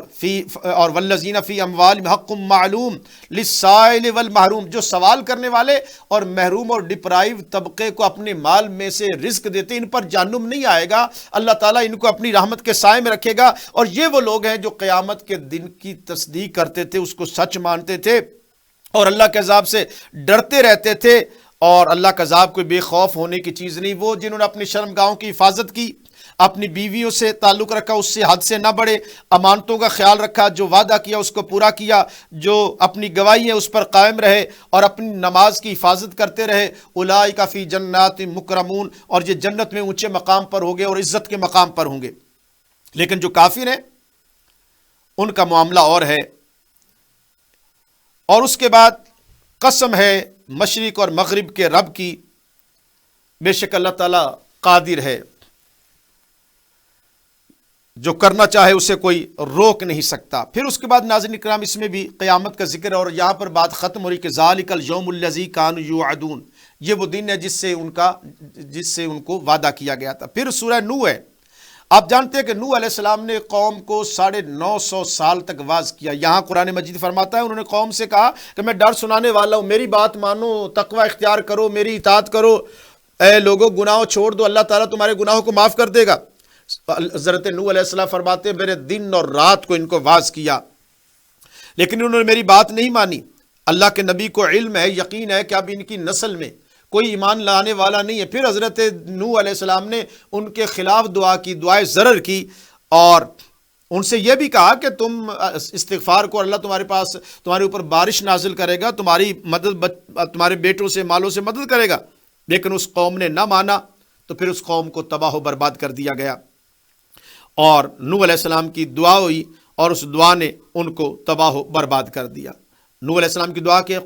والذین فی اموالہم حق معلوم للسائل والمحروم، جو سوال کرنے والے اور محروم اور ڈپرائیو طبقے کو اپنے مال میں سے رزق دیتے ہیں، ان پر جہنم نہیں آئے گا، اللہ تعالیٰ ان کو اپنی رحمت کے سائے میں رکھے گا۔ اور یہ وہ لوگ ہیں جو قیامت کے دن کی تصدیق کرتے تھے، اس کو سچ مانتے تھے اور اللہ کے عذاب سے ڈرتے رہتے تھے، اور اللہ کا عذاب کوئی بے خوف ہونے کی چیز نہیں۔ وہ جنہوں نے اپنی شرمگاہوں کی حفاظت کی، اپنی بیویوں سے تعلق رکھا، اس سے حد سے نہ بڑھے، امانتوں کا خیال رکھا، جو وعدہ کیا اس کو پورا کیا، جو اپنی گواہی ہے اس پر قائم رہے اور اپنی نماز کی حفاظت کرتے رہے، اولئک فی جنات مکرمون، اور یہ جنت میں اونچے مقام پر ہوں گے اور عزت کے مقام پر ہوں گے۔ لیکن جو کافر ہیں ان کا معاملہ اور ہے۔ اور اس کے بعد قسم ہے مشرق اور مغرب کے رب کی، بے شک اللہ تعالیٰ قادر ہے، جو کرنا چاہے اسے کوئی روک نہیں سکتا۔ پھر اس کے بعد ناظرین اکرام اس میں بھی قیامت کا ذکر ہے، اور یہاں پر بات ختم ہو رہی کہ ذالک الیوم الذی کانوا یوعدون، یہ وہ دن ہے جس سے ان کو وعدہ کیا گیا تھا۔ پھر سورہ نوح ہے۔ آپ جانتے ہیں کہ نوح علیہ السلام نے قوم کو 950 سال تک واعظ کیا۔ یہاں قرآن مجید فرماتا ہے انہوں نے قوم سے کہا کہ میں ڈر سنانے والا ہوں، میری بات مانو، تقوی اختیار کرو، میری اطاعت کرو، اے لوگوں گناہوں چھوڑ دو، اللہ تعالیٰ تمہارے گناہوں کو معاف کر دے گا۔ حضرت نوح علیہ السلام فرماتے ہیں میرے دن اور رات کو ان کو واعظ کیا، لیکن انہوں نے میری بات نہیں مانی۔ اللہ کے نبی کو علم ہے، یقین ہے کہ اب ان کی نسل میں کوئی ایمان لانے والا نہیں ہے۔ پھر حضرت نوح علیہ السلام نے ان کے خلاف دعا کی، دعائے ضرر کی، اور ان سے یہ بھی کہا کہ تم استغفار کو، اللہ تمہارے اوپر بارش نازل کرے گا، تمہاری مدد تمہارے بیٹوں سے، مالوں سے مدد کرے گا۔ لیکن اس قوم نے نہ مانا، تو پھر اس قوم کو تباہ و برباد کر دیا گیا، اور نوح علیہ السلام کی دعا ہوئی اور اس دعا نے ان کو تباہ و برباد کر دیا۔ نوح علیہ السلام کی دعا کہ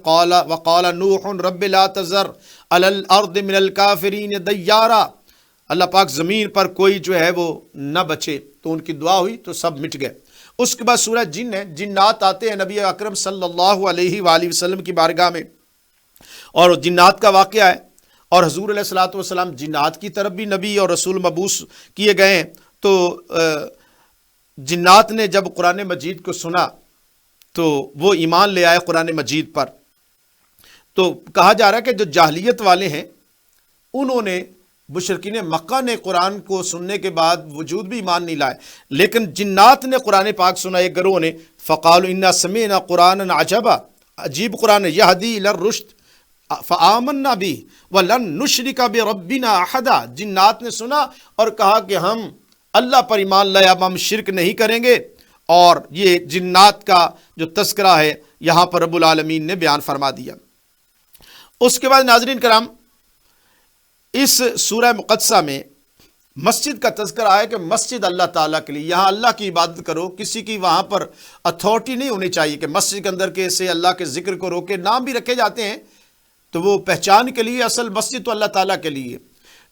وقال نوح رب لا تذر علی الارض من الکافرین دیارا، اللہ پاک زمین پر کوئی جو ہے وہ نہ بچے، تو ان کی دعا ہوئی تو سب مٹ گئے۔ اس کے بعد سورہ جن ہے، جنات آتے ہیں نبی اکرم صلی اللہ علیہ وآلہ وسلم کی بارگاہ میں، اور جنات کا واقعہ ہے، اور حضور علیہ الصلوۃ والسلام جنات کی طرف بھی نبی اور رسول مبعوث کیے گئے ہیں۔ تو جنات نے جب قرآن مجید کو سنا تو وہ ایمان لے آئے قرآن مجید پر۔ تو کہا جا رہا ہے کہ جو جاہلیت والے ہیں انہوں نے، مشرکین مکہ نے قرآن کو سننے کے بعد وجود بھی ایمان نہیں لائے، لیکن جنات نے قرآن پاک سنا، ایک گروہ نے، فقالوا انا سمعنا قرآنا عجبا، عجیب قرآن ہے، یہدی الی الرشد فآمنا به ولن نشرک بربنا احدا، جنات نے سنا اور کہا کہ ہم اللہ پر ایمان لائے، اب ہم شرک نہیں کریں گے۔ اور یہ جنات کا جو تذکرہ ہے یہاں پر رب العالمین نے بیان فرما دیا۔ اس کے بعد ناظرین کرام اس سورہ مقدسہ میں مسجد کا تذکرہ ہے کہ مسجد اللہ تعالیٰ کے لیے، یہاں اللہ کی عبادت کرو، کسی کی وہاں پر اتھارٹی نہیں ہونی چاہیے کہ مسجد کے اندر کے سے اللہ کے ذکر کو روکے۔ نام بھی رکھے جاتے ہیں تو وہ پہچان کے لیے، اصل مسجد تو اللہ تعالیٰ کے لیے۔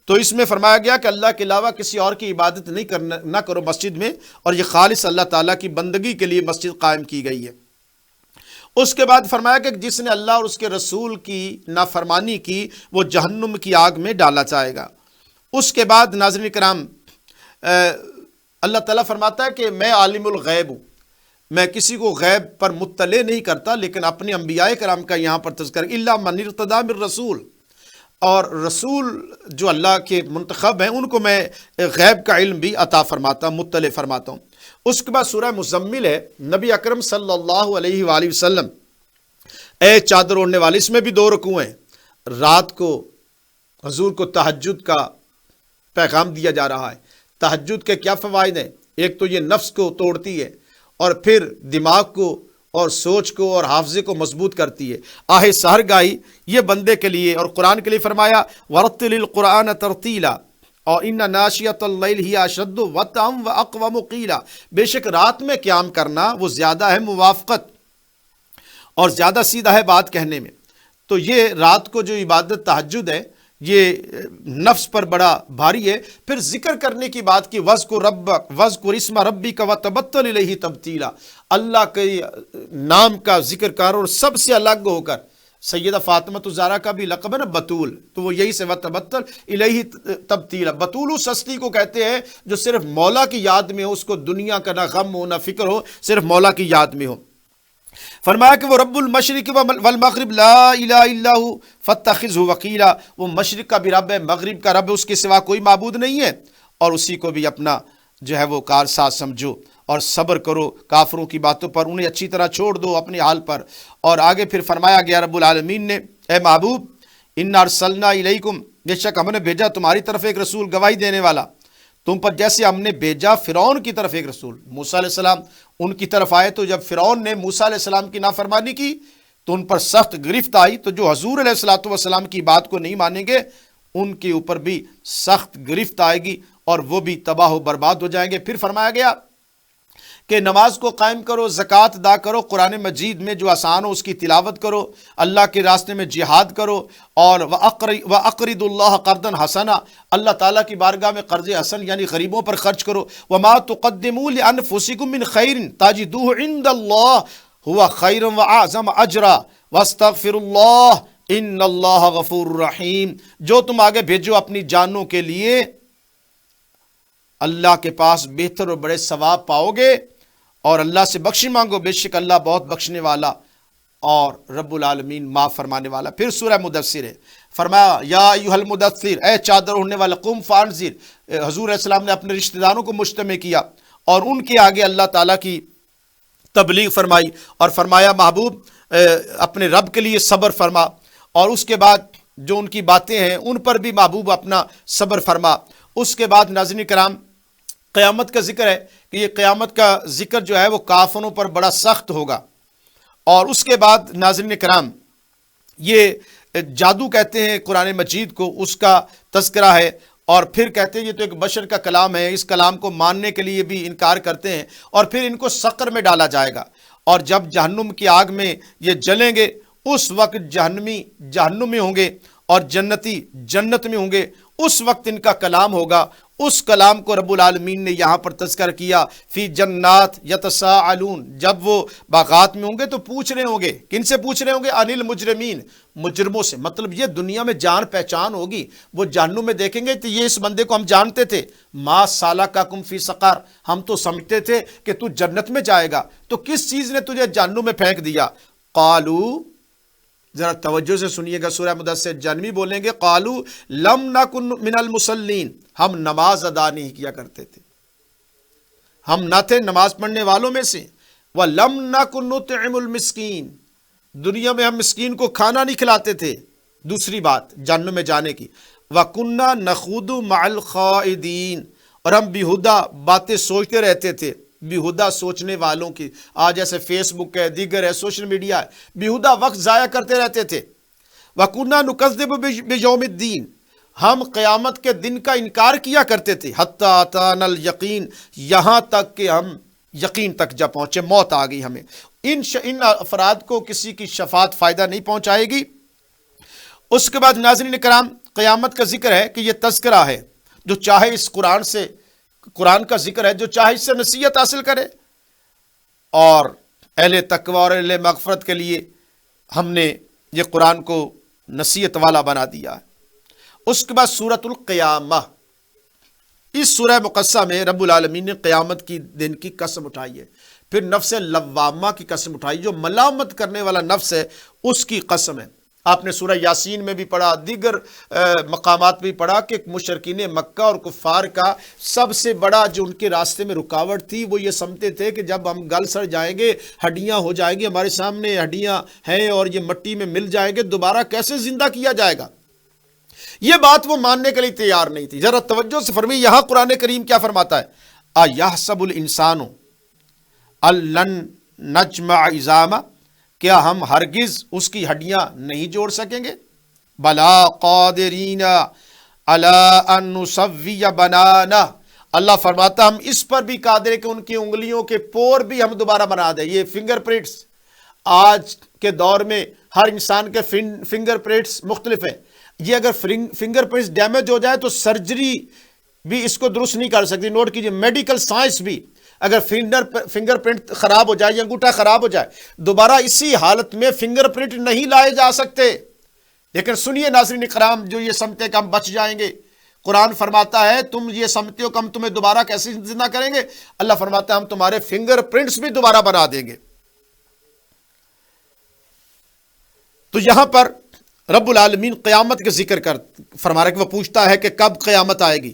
تو اس میں فرمایا گیا کہ اللہ کے علاوہ کسی اور کی عبادت نہ کرو مسجد میں، اور یہ خالص اللہ تعالیٰ کی بندگی کے لیے مسجد قائم کی گئی ہے۔ اس کے بعد فرمایا کہ جس نے اللہ اور اس کے رسول کی نافرمانی کی وہ جہنم کی آگ میں ڈالا جائے گا۔ اس کے بعد ناظرین کرام اللہ تعالیٰ فرماتا ہے کہ میں عالم الغیب ہوں، میں کسی کو غیب پر مطلع نہیں کرتا، لیکن اپنے انبیاء کرام کا یہاں پر تذکر الا من ارتضی من رسول، اور رسول جو اللہ کے منتخب ہیں ان کو میں غیب کا علم بھی عطا فرماتا ہوں، مطلع فرماتا ہوں۔ اس کے بعد سورہ مزمل ہے، نبی اکرم صلی اللہ علیہ وآلہ وسلم اے چادر اوڑھنے والے، اس میں بھی 2 رکوع ہیں۔ رات کو حضور کو تہجد کا پیغام دیا جا رہا ہے۔ تہجد کے کیا فوائد ہیں؟ ایک تو یہ نفس کو توڑتی ہے، اور پھر دماغ کو اور سوچ کو اور حافظے کو مضبوط کرتی ہے۔ آہ سحر گاہی یہ بندے کے لیے، اور قرآن کے لیے فرمایا ورتل القرآن ترتیلا، اور ان ناشیۃ اللیل ہی اشد وطئا واقوم قیلا، بے شک رات میں قیام کرنا وہ زیادہ ہے موافقت اور زیادہ سیدھا ہے بات کہنے میں۔ تو یہ رات کو جو عبادت تہجد ہے یہ نفس پر بڑا بھاری ہے۔ پھر ذکر کرنے کی بات کی، وَاذْكُرِ اسْمَ رَبِّكَ وَتَبَتَّلْ إِلَيْهِ تَبْتِيلًا، اللہ کے نام کا ذکر کر اور سب سے الگ ہو کر سیدہ فاطمہ الزہرا کا بھی لقب ہے نا بطول، تو وہ یہی سے وتبتل الیہ تبتیلا، بطول اس ہستی کو کہتے ہیں جو صرف مولا کی یاد میں ہو، اس کو دنیا کا نہ غم ہو نہ فکر ہو، صرف مولا کی یاد میں ہو۔ فرمایا کہ وہ رب المشرق والمغرب لا الہ الا ہو فاتخذہ وکیلا، وہ مشرق کا بھی رب ہے، مغرب کا رب ہے، اس کے سوا کوئی معبود نہیں ہے، اور اسی کو بھی اپنا جو ہے وہ کارساز سمجھو اور صبر کرو کافروں کی باتوں پر، انہیں اچھی طرح چھوڑ دو اپنے حال پر۔ اور آگے پھر فرمایا گیا رب العالمین نے، اے محبوب انا ارسلنا الیکم، بے شک ہم نے بھیجا تمہاری طرف ایک رسول گواہی دینے والا تم پر، جیسے ہم نے بھیجا فرعون کی طرف ایک رسول۔ موسیٰ علیہ السلام ان کی طرف آئے تو جب فرعون نے موسیٰ علیہ السلام کی نافرمانی کی تو ان پر سخت گرفت آئی، تو جو حضور علیہ السلام کی بات کو نہیں مانیں گے ان کے اوپر بھی سخت گرفت آئے گی اور وہ بھی تباہ و برباد ہو جائیں گے۔ پھر فرمایا گیا کہ نماز کو قائم کرو، زکوٰۃ ادا کرو، قرآن مجید میں جو آسان ہو اس کی تلاوت کرو، اللہ کے راستے میں جہاد کرو، اور وَأَقْرِضُ اللَّهَ قَرْضًا حَسَنًا، اللہ تعالیٰ کی بارگاہ میں قرض حسن یعنی غریبوں پر خرچ کرو۔ وَمَا تُقَدِّمُوا لِأَنفُسِكُم مِّن خَيْرٍ تَجِدُوهُ عِندَ اللَّهِ هُوَ خَيْرًا وَأَعْظَمَ أَجْرًا وَاسْتَغْفِرُوا اللَّهَ إِنَّ اللَّهَ غَفُورٌ رَحِيمٌ، جو تم آگے بھیجو اپنی جانوں کے لیے اللہ کے پاس بہتر اور بڑے ثواب پاؤ گے، اور اللہ سے بخشی مانگو، بے شک اللہ بہت بخشنے والا اور رب العالمین معاف فرمانے والا۔ پھر سورہ مدثر ہے، فرمایا یا ایھا المدثر، اے چادر اوڑھنے والا، قم فانذر، حضور علیہ السلام نے اپنے رشتہ داروں کو مجتمع کیا اور ان کے آگے اللہ تعالیٰ کی تبلیغ فرمائی، اور فرمایا محبوب اپنے رب کے لیے صبر فرما، اور اس کے بعد جو ان کی باتیں ہیں ان پر بھی محبوب اپنا صبر فرما۔ اس کے بعد ناظرین کرام قیامت کا ذکر ہے کہ یہ قیامت کا ذکر جو ہے وہ کافروں پر بڑا سخت ہوگا، اور اس کے بعد ناظرین کرام یہ جادو کہتے ہیں قرآن مجید کو، اس کا تذکرہ ہے، اور پھر کہتے ہیں یہ تو ایک بشر کا کلام ہے، اس کلام کو ماننے کے لیے بھی انکار کرتے ہیں، اور پھر ان کو سقر میں ڈالا جائے گا، اور جب جہنم کی آگ میں یہ جلیں گے اس وقت جہنمی جہنم میں ہوں گے اور جنتی جنت میں ہوں گے، اس وقت ان کا کلام ہوگا۔ اس کلام کو رب العالمین نے یہاں پر تذکر کیا، فی جنات یتساءلون، جب وہ باغات میں ہوں گے تو پوچھ رہے ہوں گے، کن سے پوچھ رہے ہوں گے؟ انل مجرمین، مجرموں سے، مطلب یہ دنیا میں جان پہچان ہوگی، وہ جہنم میں دیکھیں گے تو یہ اس بندے کو ہم جانتے تھے، ما سالککم فی سقر، ہم تو سمجھتے تھے کہ تو جنت میں جائے گا، تو کس چیز نے تجھے جہنم میں پھینک دیا؟ قالو، ذرا توجہ سے سنیے گا، سورہ مدثر جانوی بولیں گے، قالو لم نکن من المصلین، ہم نماز ادا نہیں کیا کرتے تھے، ہم نہ تھے نماز پڑھنے والوں میں سے، وَلَمْ نَكُن نُطْعِمُ الْمِسْكِينَ، دنیا میں ہم مسکین کو کھانا نہیں کھلاتے تھے۔ دوسری بات جہنم میں جانے کی، وَكُنَّا نَخُوضُ مَعَ الْخَائِضِينَ، اور ہم بیہودہ باتیں سوچتے رہتے تھے، بیہودہ سوچنے والوں کی، آج جیسے فیس بک ہے، دیگر ہے، سوشل میڈیا ہے، بیہودہ وقت ضائع کرتے رہتے تھے۔ وَكُنَّا نُكَذِّبُ بِيَوْمِ الدِّينِ، ہم قیامت کے دن کا انکار کیا کرتے تھے، حَتَّىٰ أَتَانَا الْيَقِينَ، یہاں تک کہ ہم یقین تک جب پہنچے، موت آ گئی ہمیں۔ ان افراد کو کسی کی شفاعت فائدہ نہیں پہنچائے گی۔ اس کے بعد ناظرین کرام قیامت کا ذکر ہے کہ یہ تذکرہ ہے، جو چاہے اس قرآن کا ذکر ہے، جو چاہے اس سے نصیحت حاصل کرے، اور اہل تقوی اور اہل مغفرت کے لیے ہم نے یہ قرآن کو نصیحت والا بنا دیا ہے۔ اس کے بعد سورۃ القیامہ، اس سورہ مقدسہ میں رب العالمین نے قیامت کی دن کی قسم اٹھائی ہے، پھر نفس لوامہ کی قسم اٹھائی، جو ملامت کرنے والا نفس ہے اس کی قسم ہے۔ آپ نے سورہ یاسین میں بھی پڑھا، دیگر مقامات بھی پڑھا کہ مشرکین مکہ اور کفار کا سب سے بڑا جو ان کے راستے میں رکاوٹ تھی، وہ یہ سمجھتے تھے کہ جب ہم گل سڑ جائیں گے، ہڈیاں ہو جائیں گی، ہمارے سامنے ہڈیاں ہیں اور یہ مٹی میں مل جائیں گے، دوبارہ کیسے زندہ کیا جائے گا؟ یہ بات وہ ماننے کے لیے تیار نہیں تھی۔ ذرا توجہ سے فرمائیے، یہاں قرآن کریم کیا فرماتا ہے؟ اَيَحْسَبُ الْإِنسَانُ أَلَّن نَجْمَعَ عِظَامَهُ، کیا ہم ہرگز اس کی ہڈیاں نہیں جوڑ سکیں گے؟ بَلَا قَادِرِينَ عَلَىٰ أَن نُّسَوِّيَ بَنَانَهُ، اللہ فرماتا ہم اس پر بھی قادر ہیں کہ ان کی انگلیوں کے پور بھی ہم دوبارہ بنا دیں۔ یہ فنگر پرنٹس، آج کے دور میں ہر انسان کے فنگر پرنٹس مختلف ہیں، یہ اگر فنگر پرنٹس ڈیمیج ہو جائے تو سرجری بھی اس کو درست نہیں کر سکتی۔ نوٹ کیجئے، میڈیکل سائنس بھی اگر فنگر پرنٹ خراب ہو جائے یا انگوٹھا خراب ہو جائے دوبارہ اسی حالت میں فنگر پرنٹ نہیں لائے جا سکتے۔ لیکن سنیے ناظرین کرام، جو یہ سمتے کہ ہم بچ جائیں گے، قرآن فرماتا ہے تم یہ سمتے ہو کہ ہم تمہیں دوبارہ کیسے زندہ کریں گے؟ اللہ فرماتا ہے ہم تمہارے فنگر پرنٹس بھی دوبارہ بنا دیں گے۔ تو یہاں پر رب العالمین قیامت کے ذکر فرما رہا ہے کہ وہ پوچھتا ہے کہ کب قیامت آئے گی؟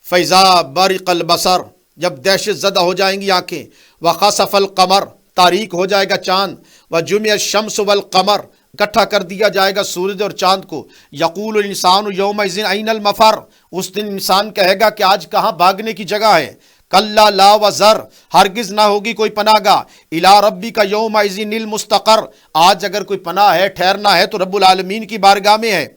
فَإِذَا بَرِقَ الْبَصَرُ، جب دہشت زدہ ہو جائیں گی آنکھیں، وَخَسَفَ الْقَمَرُ، تاریک ہو جائے گا چاند، وَجُمِعَ الشَّمْسُ وَالْقَمَرُ، اکٹھا کر دیا جائے گا سورج اور چاند کو، یقول الانسان یومئذ این المفر، اس دن انسان کہے گا کہ آج کہاں بھاگنے کی جگہ ہے؟ کلا لا وزر، ہرگز نہ ہوگی کوئی پناہ گاہ، الی ربک یومئذ المستقر، آج اگر کوئی پناہ ہے، ٹھہرنا ہے تو رب العالمین کی بارگاہ میں ہے۔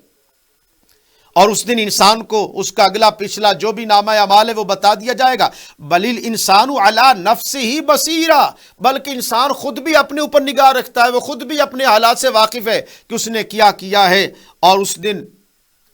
اور اس دن انسان کو اس کا اگلا پچھلا جو بھی نامہ اعمال ہے وہ بتا دیا جائے گا۔ بل الانسان علی نفسہ بصیرہ، بلکہ انسان خود بھی اپنے اوپر نگاہ رکھتا ہے، وہ خود بھی اپنے حالات سے واقف ہے کہ اس نے کیا ہے۔ اور اس دن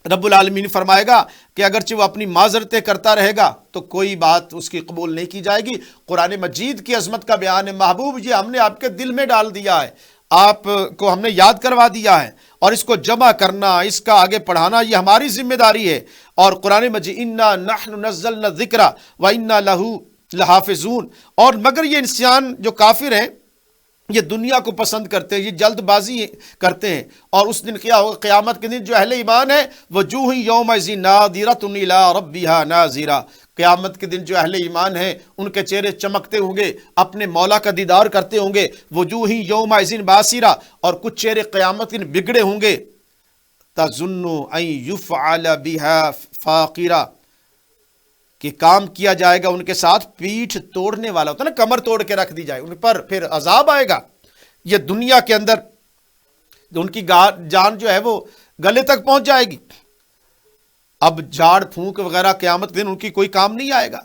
رب العالمین فرمائے گا کہ اگرچہ وہ اپنی معذرتیں کرتا رہے گا تو کوئی بات اس کی قبول نہیں کی جائے گی۔ قرآن مجید کی عظمت کا بیان ہے، محبوب یہ ہم نے آپ کے دل میں ڈال دیا ہے، آپ کو ہم نے یاد کروا دیا ہے، اور اس کو جمع کرنا، اس کا آگے پڑھانا یہ ہماری ذمہ داری ہے۔ اور قرآن مجید انا نحن نزلنا الذکر وانا لہ لحافظون، اور مگر یہ انسان جو کافر ہیں یہ دنیا کو پسند کرتے ہیں، یہ جلد بازی کرتے ہیں، اور اس دن کیا ہوگا؟ قیامت کے دن جو اہل ایمان ہے وجوہ یومئذ ناظرۃ الی ربہا ناظرہ، قیامت کے دن جو اہل ایمان ہیں ان کے چہرے چمکتے ہوں گے، اپنے مولا کا دیدار کرتے ہوں گے۔ وجوہ یومئذ باسرہ، اور کچھ چہرے قیامت کے دن بگڑے ہوں گے۔ تظن ان یفعل بہا فاقرہ، کہ کام کیا جائے گا ان کے ساتھ پیٹھ توڑنے والا، ہوتا ہے نا، کمر توڑ کے رکھ دی جائے ان پر، پھر عذاب آئے گا۔ یہ دنیا کے اندر ان کی جان جو ہے وہ گلے تک پہنچ جائے گی۔ اب جھاڑ پھونک وغیرہ قیامت کے دن ان کی کوئی کام نہیں آئے گا،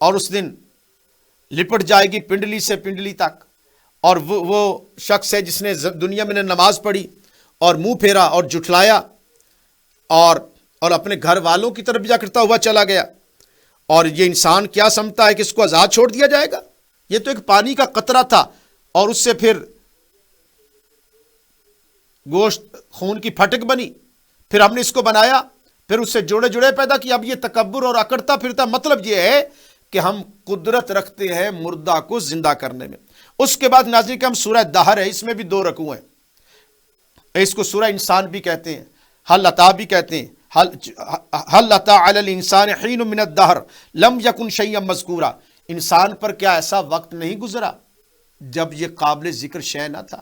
اور اس دن لپٹ جائے گی پنڈلی سے پنڈلی تک۔ اور وہ شخص ہے جس نے دنیا میں نماز پڑھی اور منہ پھیرا اور جھٹلایا اور اپنے گھر والوں کی طرف جا کرتا ہوا چلا گیا، اور یہ انسان کیا سمجھتا ہے کہ اس کو آزاد چھوڑ دیا جائے گا؟ یہ تو ایک پانی کا قطرہ تھا، اور اس سے پھر گوشت خون کی پھٹک بنی، پھر ہم نے اس کو بنایا، پھر اس سے جوڑے جوڑے پیدا کیا۔ اب یہ تکبر اور اکڑتا پھرتا مطلب یہ ہے کہ ہم قدرت رکھتے ہیں مردہ کو زندہ کرنے میں۔ اس کے بعد ناظرین کہ ہم سورہ دہر ہے، اس میں بھی 2 رکوع ہیں، اس کو سورہ انسان بھی کہتے ہیں، حل عطا بھی کہتے ہیں، حل عطا علی الانسان حین من الدہر لم یکن شیئا مذکورا، انسان پر کیا ایسا وقت نہیں گزرا جب یہ قابل ذکر شے نہ تھا؟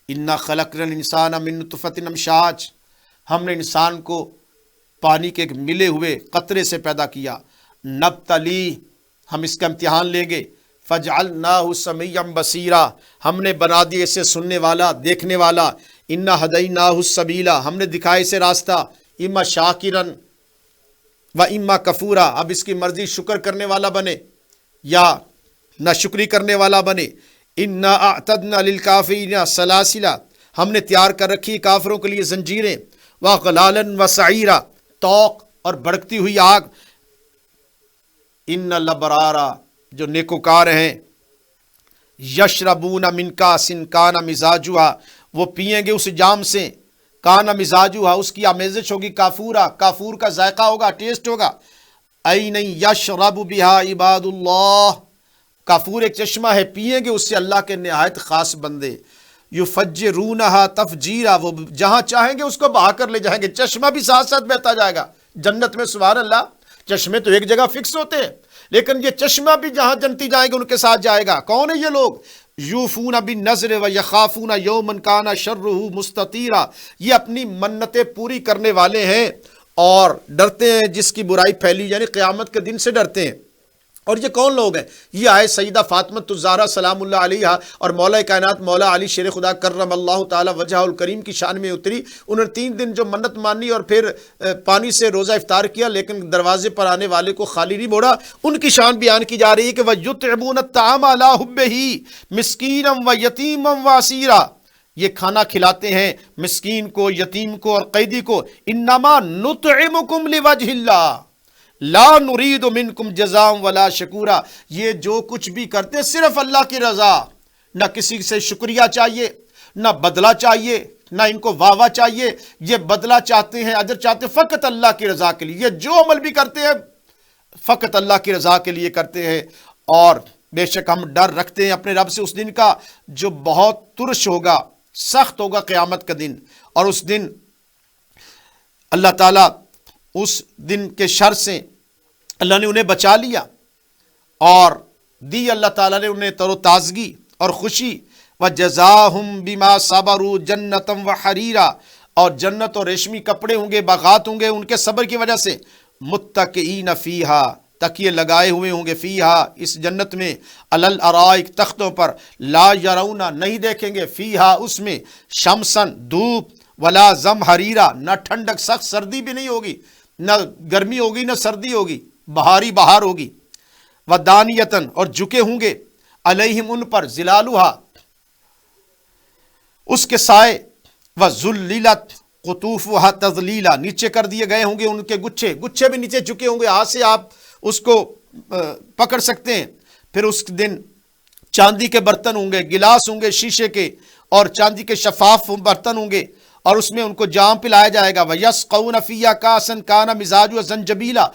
انا خلقنا الانسان من نطفۃ امشاج، ہم نے انسان کو پانی کے ایک ملے ہوئے قطرے سے پیدا کیا، نبتلی، ہم اس کا امتحان لیں گے، فجعلناہ سمیعا بصیرا، ہم نے بنا دیے اسے سننے والا، دیکھنے والا، انا ہدیناہ السبیلا، ہم نے دکھائے اسے راستہ، اما شاکرا و اما کفورا، اب اس کی مرضی شکر کرنے والا بنے یا نہ شکری کرنے والا بنے۔ انا اعتدنا للکافرین سلاسلا، ہم نے تیار کر رکھی کافروں کے لیے زنجیریں، واغلالا وسعیرا، توق اور بھڑکتی ہوئی آگ۔ ان الابرارا، جو نیکوکار ہیں، یشربون من کاس کان مزاجها، وہ پیئیں گے اس جام سے، کان مزاجها، اس کی آمیزش ہوگی کافورا، کافور کا ذائقہ ہوگا، ٹیسٹ ہوگا۔ این یشرب بها عباد اللہ، کافور ایک چشمہ ہے، پیئیں گے اس سے اللہ کے نہایت خاص بندے۔ یفجرونها تفجیرا، وہ جہاں چاہیں گے اس کو بہا کر لے جائیں گے، چشمہ بھی ساتھ ساتھ بہتا جائے گا۔ جنت میں سبحان اللہ چشمے تو ایک جگہ فکس ہوتے ہیں، لیکن یہ چشمہ بھی جہاں جنتی جائیں گے ان کے ساتھ جائے گا۔ کون ہے یہ لوگ؟ یوفون بالنذر ویخافون یوما کان شرہ مستطیرا، یہ اپنی منتیں پوری کرنے والے ہیں اور ڈرتے ہیں جس کی برائی پھیلی، یعنی قیامت کے دن سے ڈرتے ہیں۔ اور یہ کون لوگ ہیں؟ یہ آئے سیدہ فاطمہ الزہرا سلام اللہ علیہ اور مولا کائنات مولا علی شیر خدا کرم اللہ تعالی وجہ الکریم کی شان میں اتری۔ انہوں نے 3 دن جو منت مانی اور پھر پانی سے روزہ افطار کیا، لیکن دروازے پر آنے والے کو خالی نہیں موڑا۔ ان کی شان بیان کی جا رہی ہے کہ وَيُطْعِمُونَ الطَّعَامَ عَلَىٰ حُبِّهِ مِسْكِينًا وَيَتِيمًا وَأَسِيرًا، یہ کھانا کھلاتے ہیں مسکین کو، یتیم کو اور قیدی کو۔ انما نطعمکم لوجہ اللہ، لا نرید منکم جزاء ولا شکورا، یہ جو کچھ بھی کرتے صرف اللہ کی رضا، نہ کسی سے شکریہ چاہیے، نہ بدلہ چاہیے، نہ ان کو واہ واہ چاہیے، یہ بدلہ چاہتے ہیں، اجر چاہتے ہیں فقط اللہ کی رضا کے لیے، یہ جو عمل بھی کرتے ہیں فقط اللہ کی رضا کے لیے کرتے ہیں۔ اور بے شک ہم ڈر رکھتے ہیں اپنے رب سے اس دن کا جو بہت ترش ہوگا، سخت ہوگا، قیامت کا دن۔ اور اس دن اللہ تعالیٰ اس دن کے شر سے اللہ نے انہیں بچا لیا اور دی اللہ تعالیٰ نے انہیں تر و تازگی اور خوشی، وَجَزَاهُمْ بِمَا صَبَرُوا جَنَّةً وَحَرِيرًا، اور جنت اور ریشمی کپڑے ہوں گے، باغات ہوں گے ان کے صبر کی وجہ سے، مُتَّكِئِينَ فِيهَا، تکیے لگائے ہوئے ہوں گے، فیہا اس جنت میں، علی الارائک تختوں پر، لا یرون نہیں دیکھیں گے، فیہا اس میں، شمسن دھوپ، ولا زمہریرا نہ ٹھنڈک سخت سردی بھی نہیں ہوگی، نہ گرمی ہوگی نہ سردی ہوگی، بہاری بہار ہوگی، ودانیتن اور جھکے ہوں گے، علیہم ان پر، ظلالھا اس کے سائے، وذللت قطوفھا تذلیلا نیچے کر دیے گئے ہوں گے ان کے گچھے، گچھے بھی نیچے جھکے ہوں گے، ہاتھ سے آپ اس کو پکڑ سکتے ہیں۔ پھر اس دن چاندی کے برتن ہوں گے، گلاس ہوں گے شیشے کے، اور چاندی کے شفاف برتن ہوں گے، اور اس میں ان کو جام پلایا جائے گا، وَيَسْقَوْنَ فِيهَا كَأْسًا كَانَ مِزَاجُهَا زنجبیلا،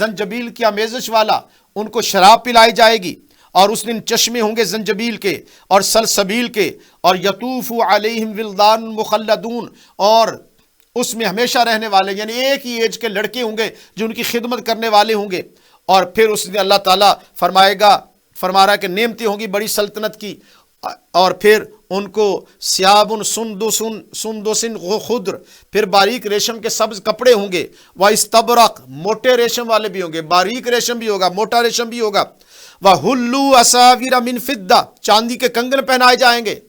زنجبیل کی آمیزش والا ان کو شراب پلائی جائے گی، اور اس دن چشمے ہوں گے زنجبیل کے اور سلسبیل کے، اور یطوف علیہم ولدان مخلدون، اور اس میں ہمیشہ رہنے والے یعنی ایک ہی ایج کے لڑکے ہوں گے جو ان کی خدمت کرنے والے ہوں گے۔ اور پھر اس دن اللہ تعالیٰ فرما رہا ہے کہ نعمتیں ہوں گی بڑی سلطنت کی، اور پھر ان کو سیاب سندس خضر، پھر باریک ریشم کے سبز کپڑے ہوں گے، واستبرق موٹے ریشم والے بھی ہوں گے، باریک ریشم بھی ہوگا، موٹا ریشم بھی ہوگا، وَحُلُّوا أَسَاوِرَ مِن فِضَّةٍ چاندی کے کنگن پہنائے جائیں گے۔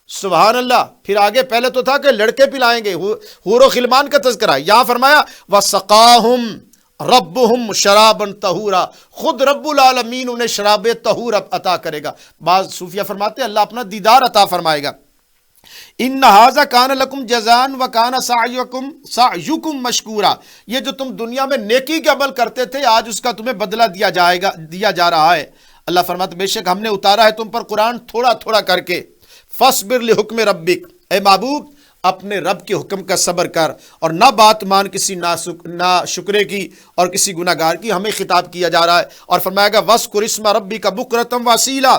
سبحان اللہ۔ پھر آگے پہلے تو تھا کہ لڑکے پلائیں گے، حور و خلمان کا تذکرہ، یہاں فرمایا وَسَقَاهُمْ رَبُّهُمْ شَرَابًا طَهُورًا، خود رب العالمین انہیں شراب طہور عطا کرے گا۔ بعض صوفیہ فرماتے ہیں اللہ اپنا دیدار عطا فرمائے گا۔ ان هذا كان لكم جزاء وكان سعيكم مشكورا، یہ جو تم دنیا میں نیکی کے عمل کرتے تھے آج اس کا تمہیں بدلہ دیا جا رہا ہے۔ اللہ فرماتے بے شک ہم نے اتارا ہے تم پر قرآن تھوڑا تھوڑا کر کے، فاصبر لحکم ربک، اے محبوب اپنے رب کے حکم کا صبر کر، اور نہ بات مان کسی نا شکرے کی اور کسی گناہ گار کی۔ ہمیں خطاب کیا جا رہا ہے، اور فرمائے گا وَاذْكُرِ اسْمَ رَبِّكَ بُكْرَةً وَأَصِيلًا،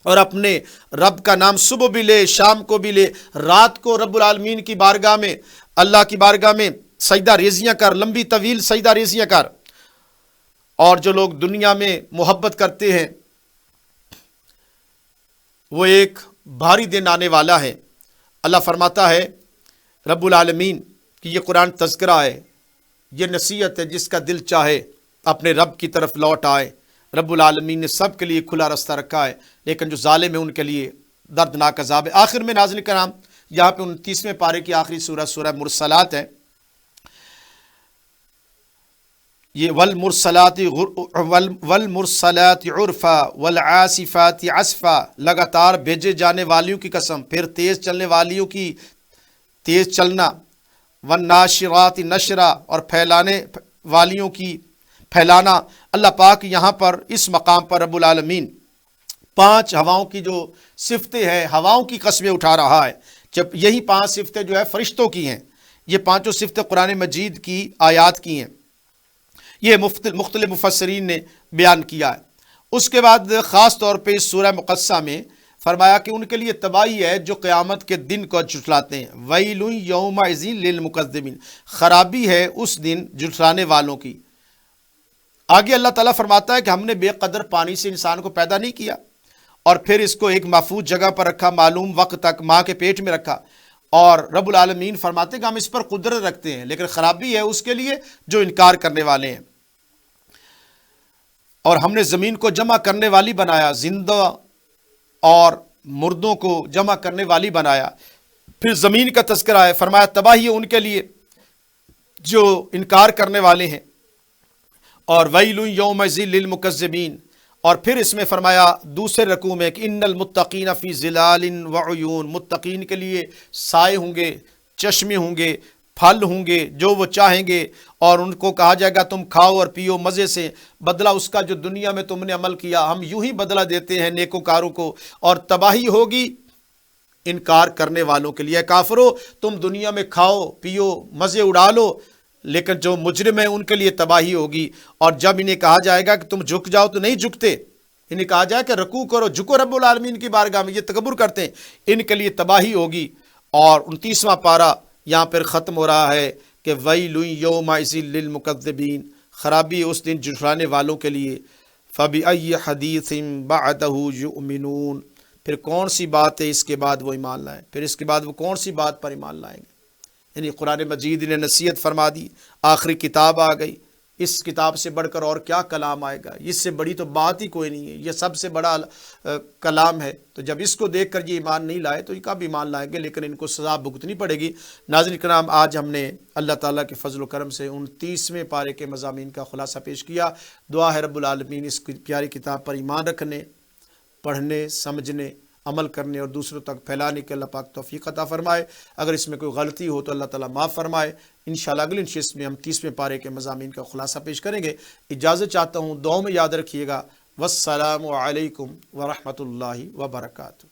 اور اپنے رب کا نام صبح بھی لے، شام کو بھی لے، رات کو رب العالمین کی بارگاہ میں، اللہ کی بارگاہ میں سجدہ ریزیاں کر، لمبی طویل سجدہ ریزیاں کر۔ اور جو لوگ دنیا میں محبت کرتے ہیں وہ ایک بھاری دن آنے والا ہے۔ اللہ فرماتا ہے رب العالمین کہ یہ قرآن تذکرہ ہے، یہ نصیحت ہے، جس کا دل چاہے اپنے رب کی طرف لوٹ آئے۔ رب العالمین نے سب کے لیے کھلا رستہ رکھا ہے، لیکن جو ظالم ہے ان کے لیے دردناک عذاب ہے۔ آخر میں ناظرین کرام یہاں پہ 29ویں پارے کی آخری سورہ مرسلات ہے۔ یہ والمرسلات عرفا والعاصفات عصفا، لگاتار بھیجے جانے والیوں کی قسم، پھر تیز چلنے والیوں کی تیز چلنا، والناشرات نشرا، اور پھیلانے والیوں کی پھیلانا۔ اللہ پاک یہاں پر اس مقام پر رب العالمین 5 ہواؤں کی جو صفتیں ہیں، ہواؤں کی قسمیں اٹھا رہا ہے، جب یہی 5 صفتیں جو ہے فرشتوں کی ہیں، یہ 5 صفتیں قرآن مجید کی آیات کی ہیں، یہ مختلف مفسرین نے بیان کیا ہے۔ اس کے بعد خاص طور پہ اس سورہ مقدسہ میں فرمایا کہ ان کے لیے تباہی ہے جو قیامت کے دن کو جھٹلاتے ہیں، ویل یومئذ للمکذبین، خرابی ہے اس دن جھٹلانے والوں کی۔ آگے اللہ تعالیٰ فرماتا ہے کہ ہم نے بے قدر پانی سے انسان کو پیدا نہیں کیا، اور پھر اس کو ایک محفوظ جگہ پر رکھا، معلوم وقت تک ماں کے پیٹ میں رکھا، اور رب العالمین فرماتے ہیں کہ ہم اس پر قدرت رکھتے ہیں، لیکن خرابی ہے اس کے لیے جو انکار کرنے والے ہیں۔ اور ہم نے زمین کو جمع کرنے والی بنایا، زندہ اور مردوں کو جمع کرنے والی بنایا۔ پھر زمین کا تذکرہ ہے، فرمایا تباہی ہے ان کے لیے جو انکار کرنے والے ہیں، اور ویل یومئذ للمکذبین۔ اور پھر اس میں فرمایا دوسرے رکوع میں کہ ان المتقین فی ظلال وعیون، متقین کے لیے سائے ہوں گے، چشمے ہوں گے، پھل ہوں گے جو وہ چاہیں گے، اور ان کو کہا جائے گا تم کھاؤ اور پیو مزے سے، بدلہ اس کا جو دنیا میں تم نے عمل کیا ہم یوں ہی بدلہ دیتے ہیں نیکوکاروں کو، اور تباہی ہوگی انکار کرنے والوں کے لیے۔ کافرو تم دنیا میں کھاؤ پیو مزے اڑا لو، لیکن جو مجرم ہیں ان کے لیے تباہی ہوگی، اور جب انہیں کہا جائے گا کہ تم جھک جاؤ تو نہیں جھکتے، انہیں کہا جائے کہ رکوع کرو، جھکو رب العالمین کی بارگاہ میں، یہ تکبر کرتے ہیں، ان کے لیے تباہی ہوگی۔ اور 29واں پارہ یہاں پر ختم ہو رہا ہے کہ ویل یومئذ للمکذبین، خرابی اس دن جھٹلانے والوں کے لیے، فبأی حدیث بعدہ یؤمنون، پھر کون سی بات ہے اس کے بعد وہ ایمان لائیں، پھر اس کے بعد وہ کون سی بات پر ایمان لائیں گے؟ یعنی قرآن مجید نے نصیحت فرما دی، آخری کتاب آ گئی، اس کتاب سے بڑھ کر اور کیا کلام آئے گا؟ اس سے بڑی تو بات ہی کوئی نہیں ہے، یہ سب سے بڑا کلام ہے۔ تو جب اس کو دیکھ کر یہ ایمان نہیں لائے تو یہ کب ایمان لائیں گے؟ لیکن ان کو سزا بھگتنی پڑے گی۔ ناظرین کرام، آج ہم نے اللہ تعالیٰ کے فضل و کرم سے 29ویں پارے کے مضامین کا خلاصہ پیش کیا۔ دعا ہے رب العالمین اس پیاری کتاب پر ایمان رکھنے، پڑھنے، سمجھنے، عمل کرنے اور دوسروں تک پھیلانے کے اللہ پاک توفیق عطا فرمائے۔ اگر اس میں کوئی غلطی ہو تو اللہ تعالیٰ معاف فرمائے۔ انشاءاللہ اگلی نشست میں ہم 30ویں پارے کے مضامین کا خلاصہ پیش کریں گے۔ اجازت چاہتا ہوں، دعاؤں میں یاد رکھیے گا۔ والسلام علیکم ورحمۃ اللہ وبرکاتہ۔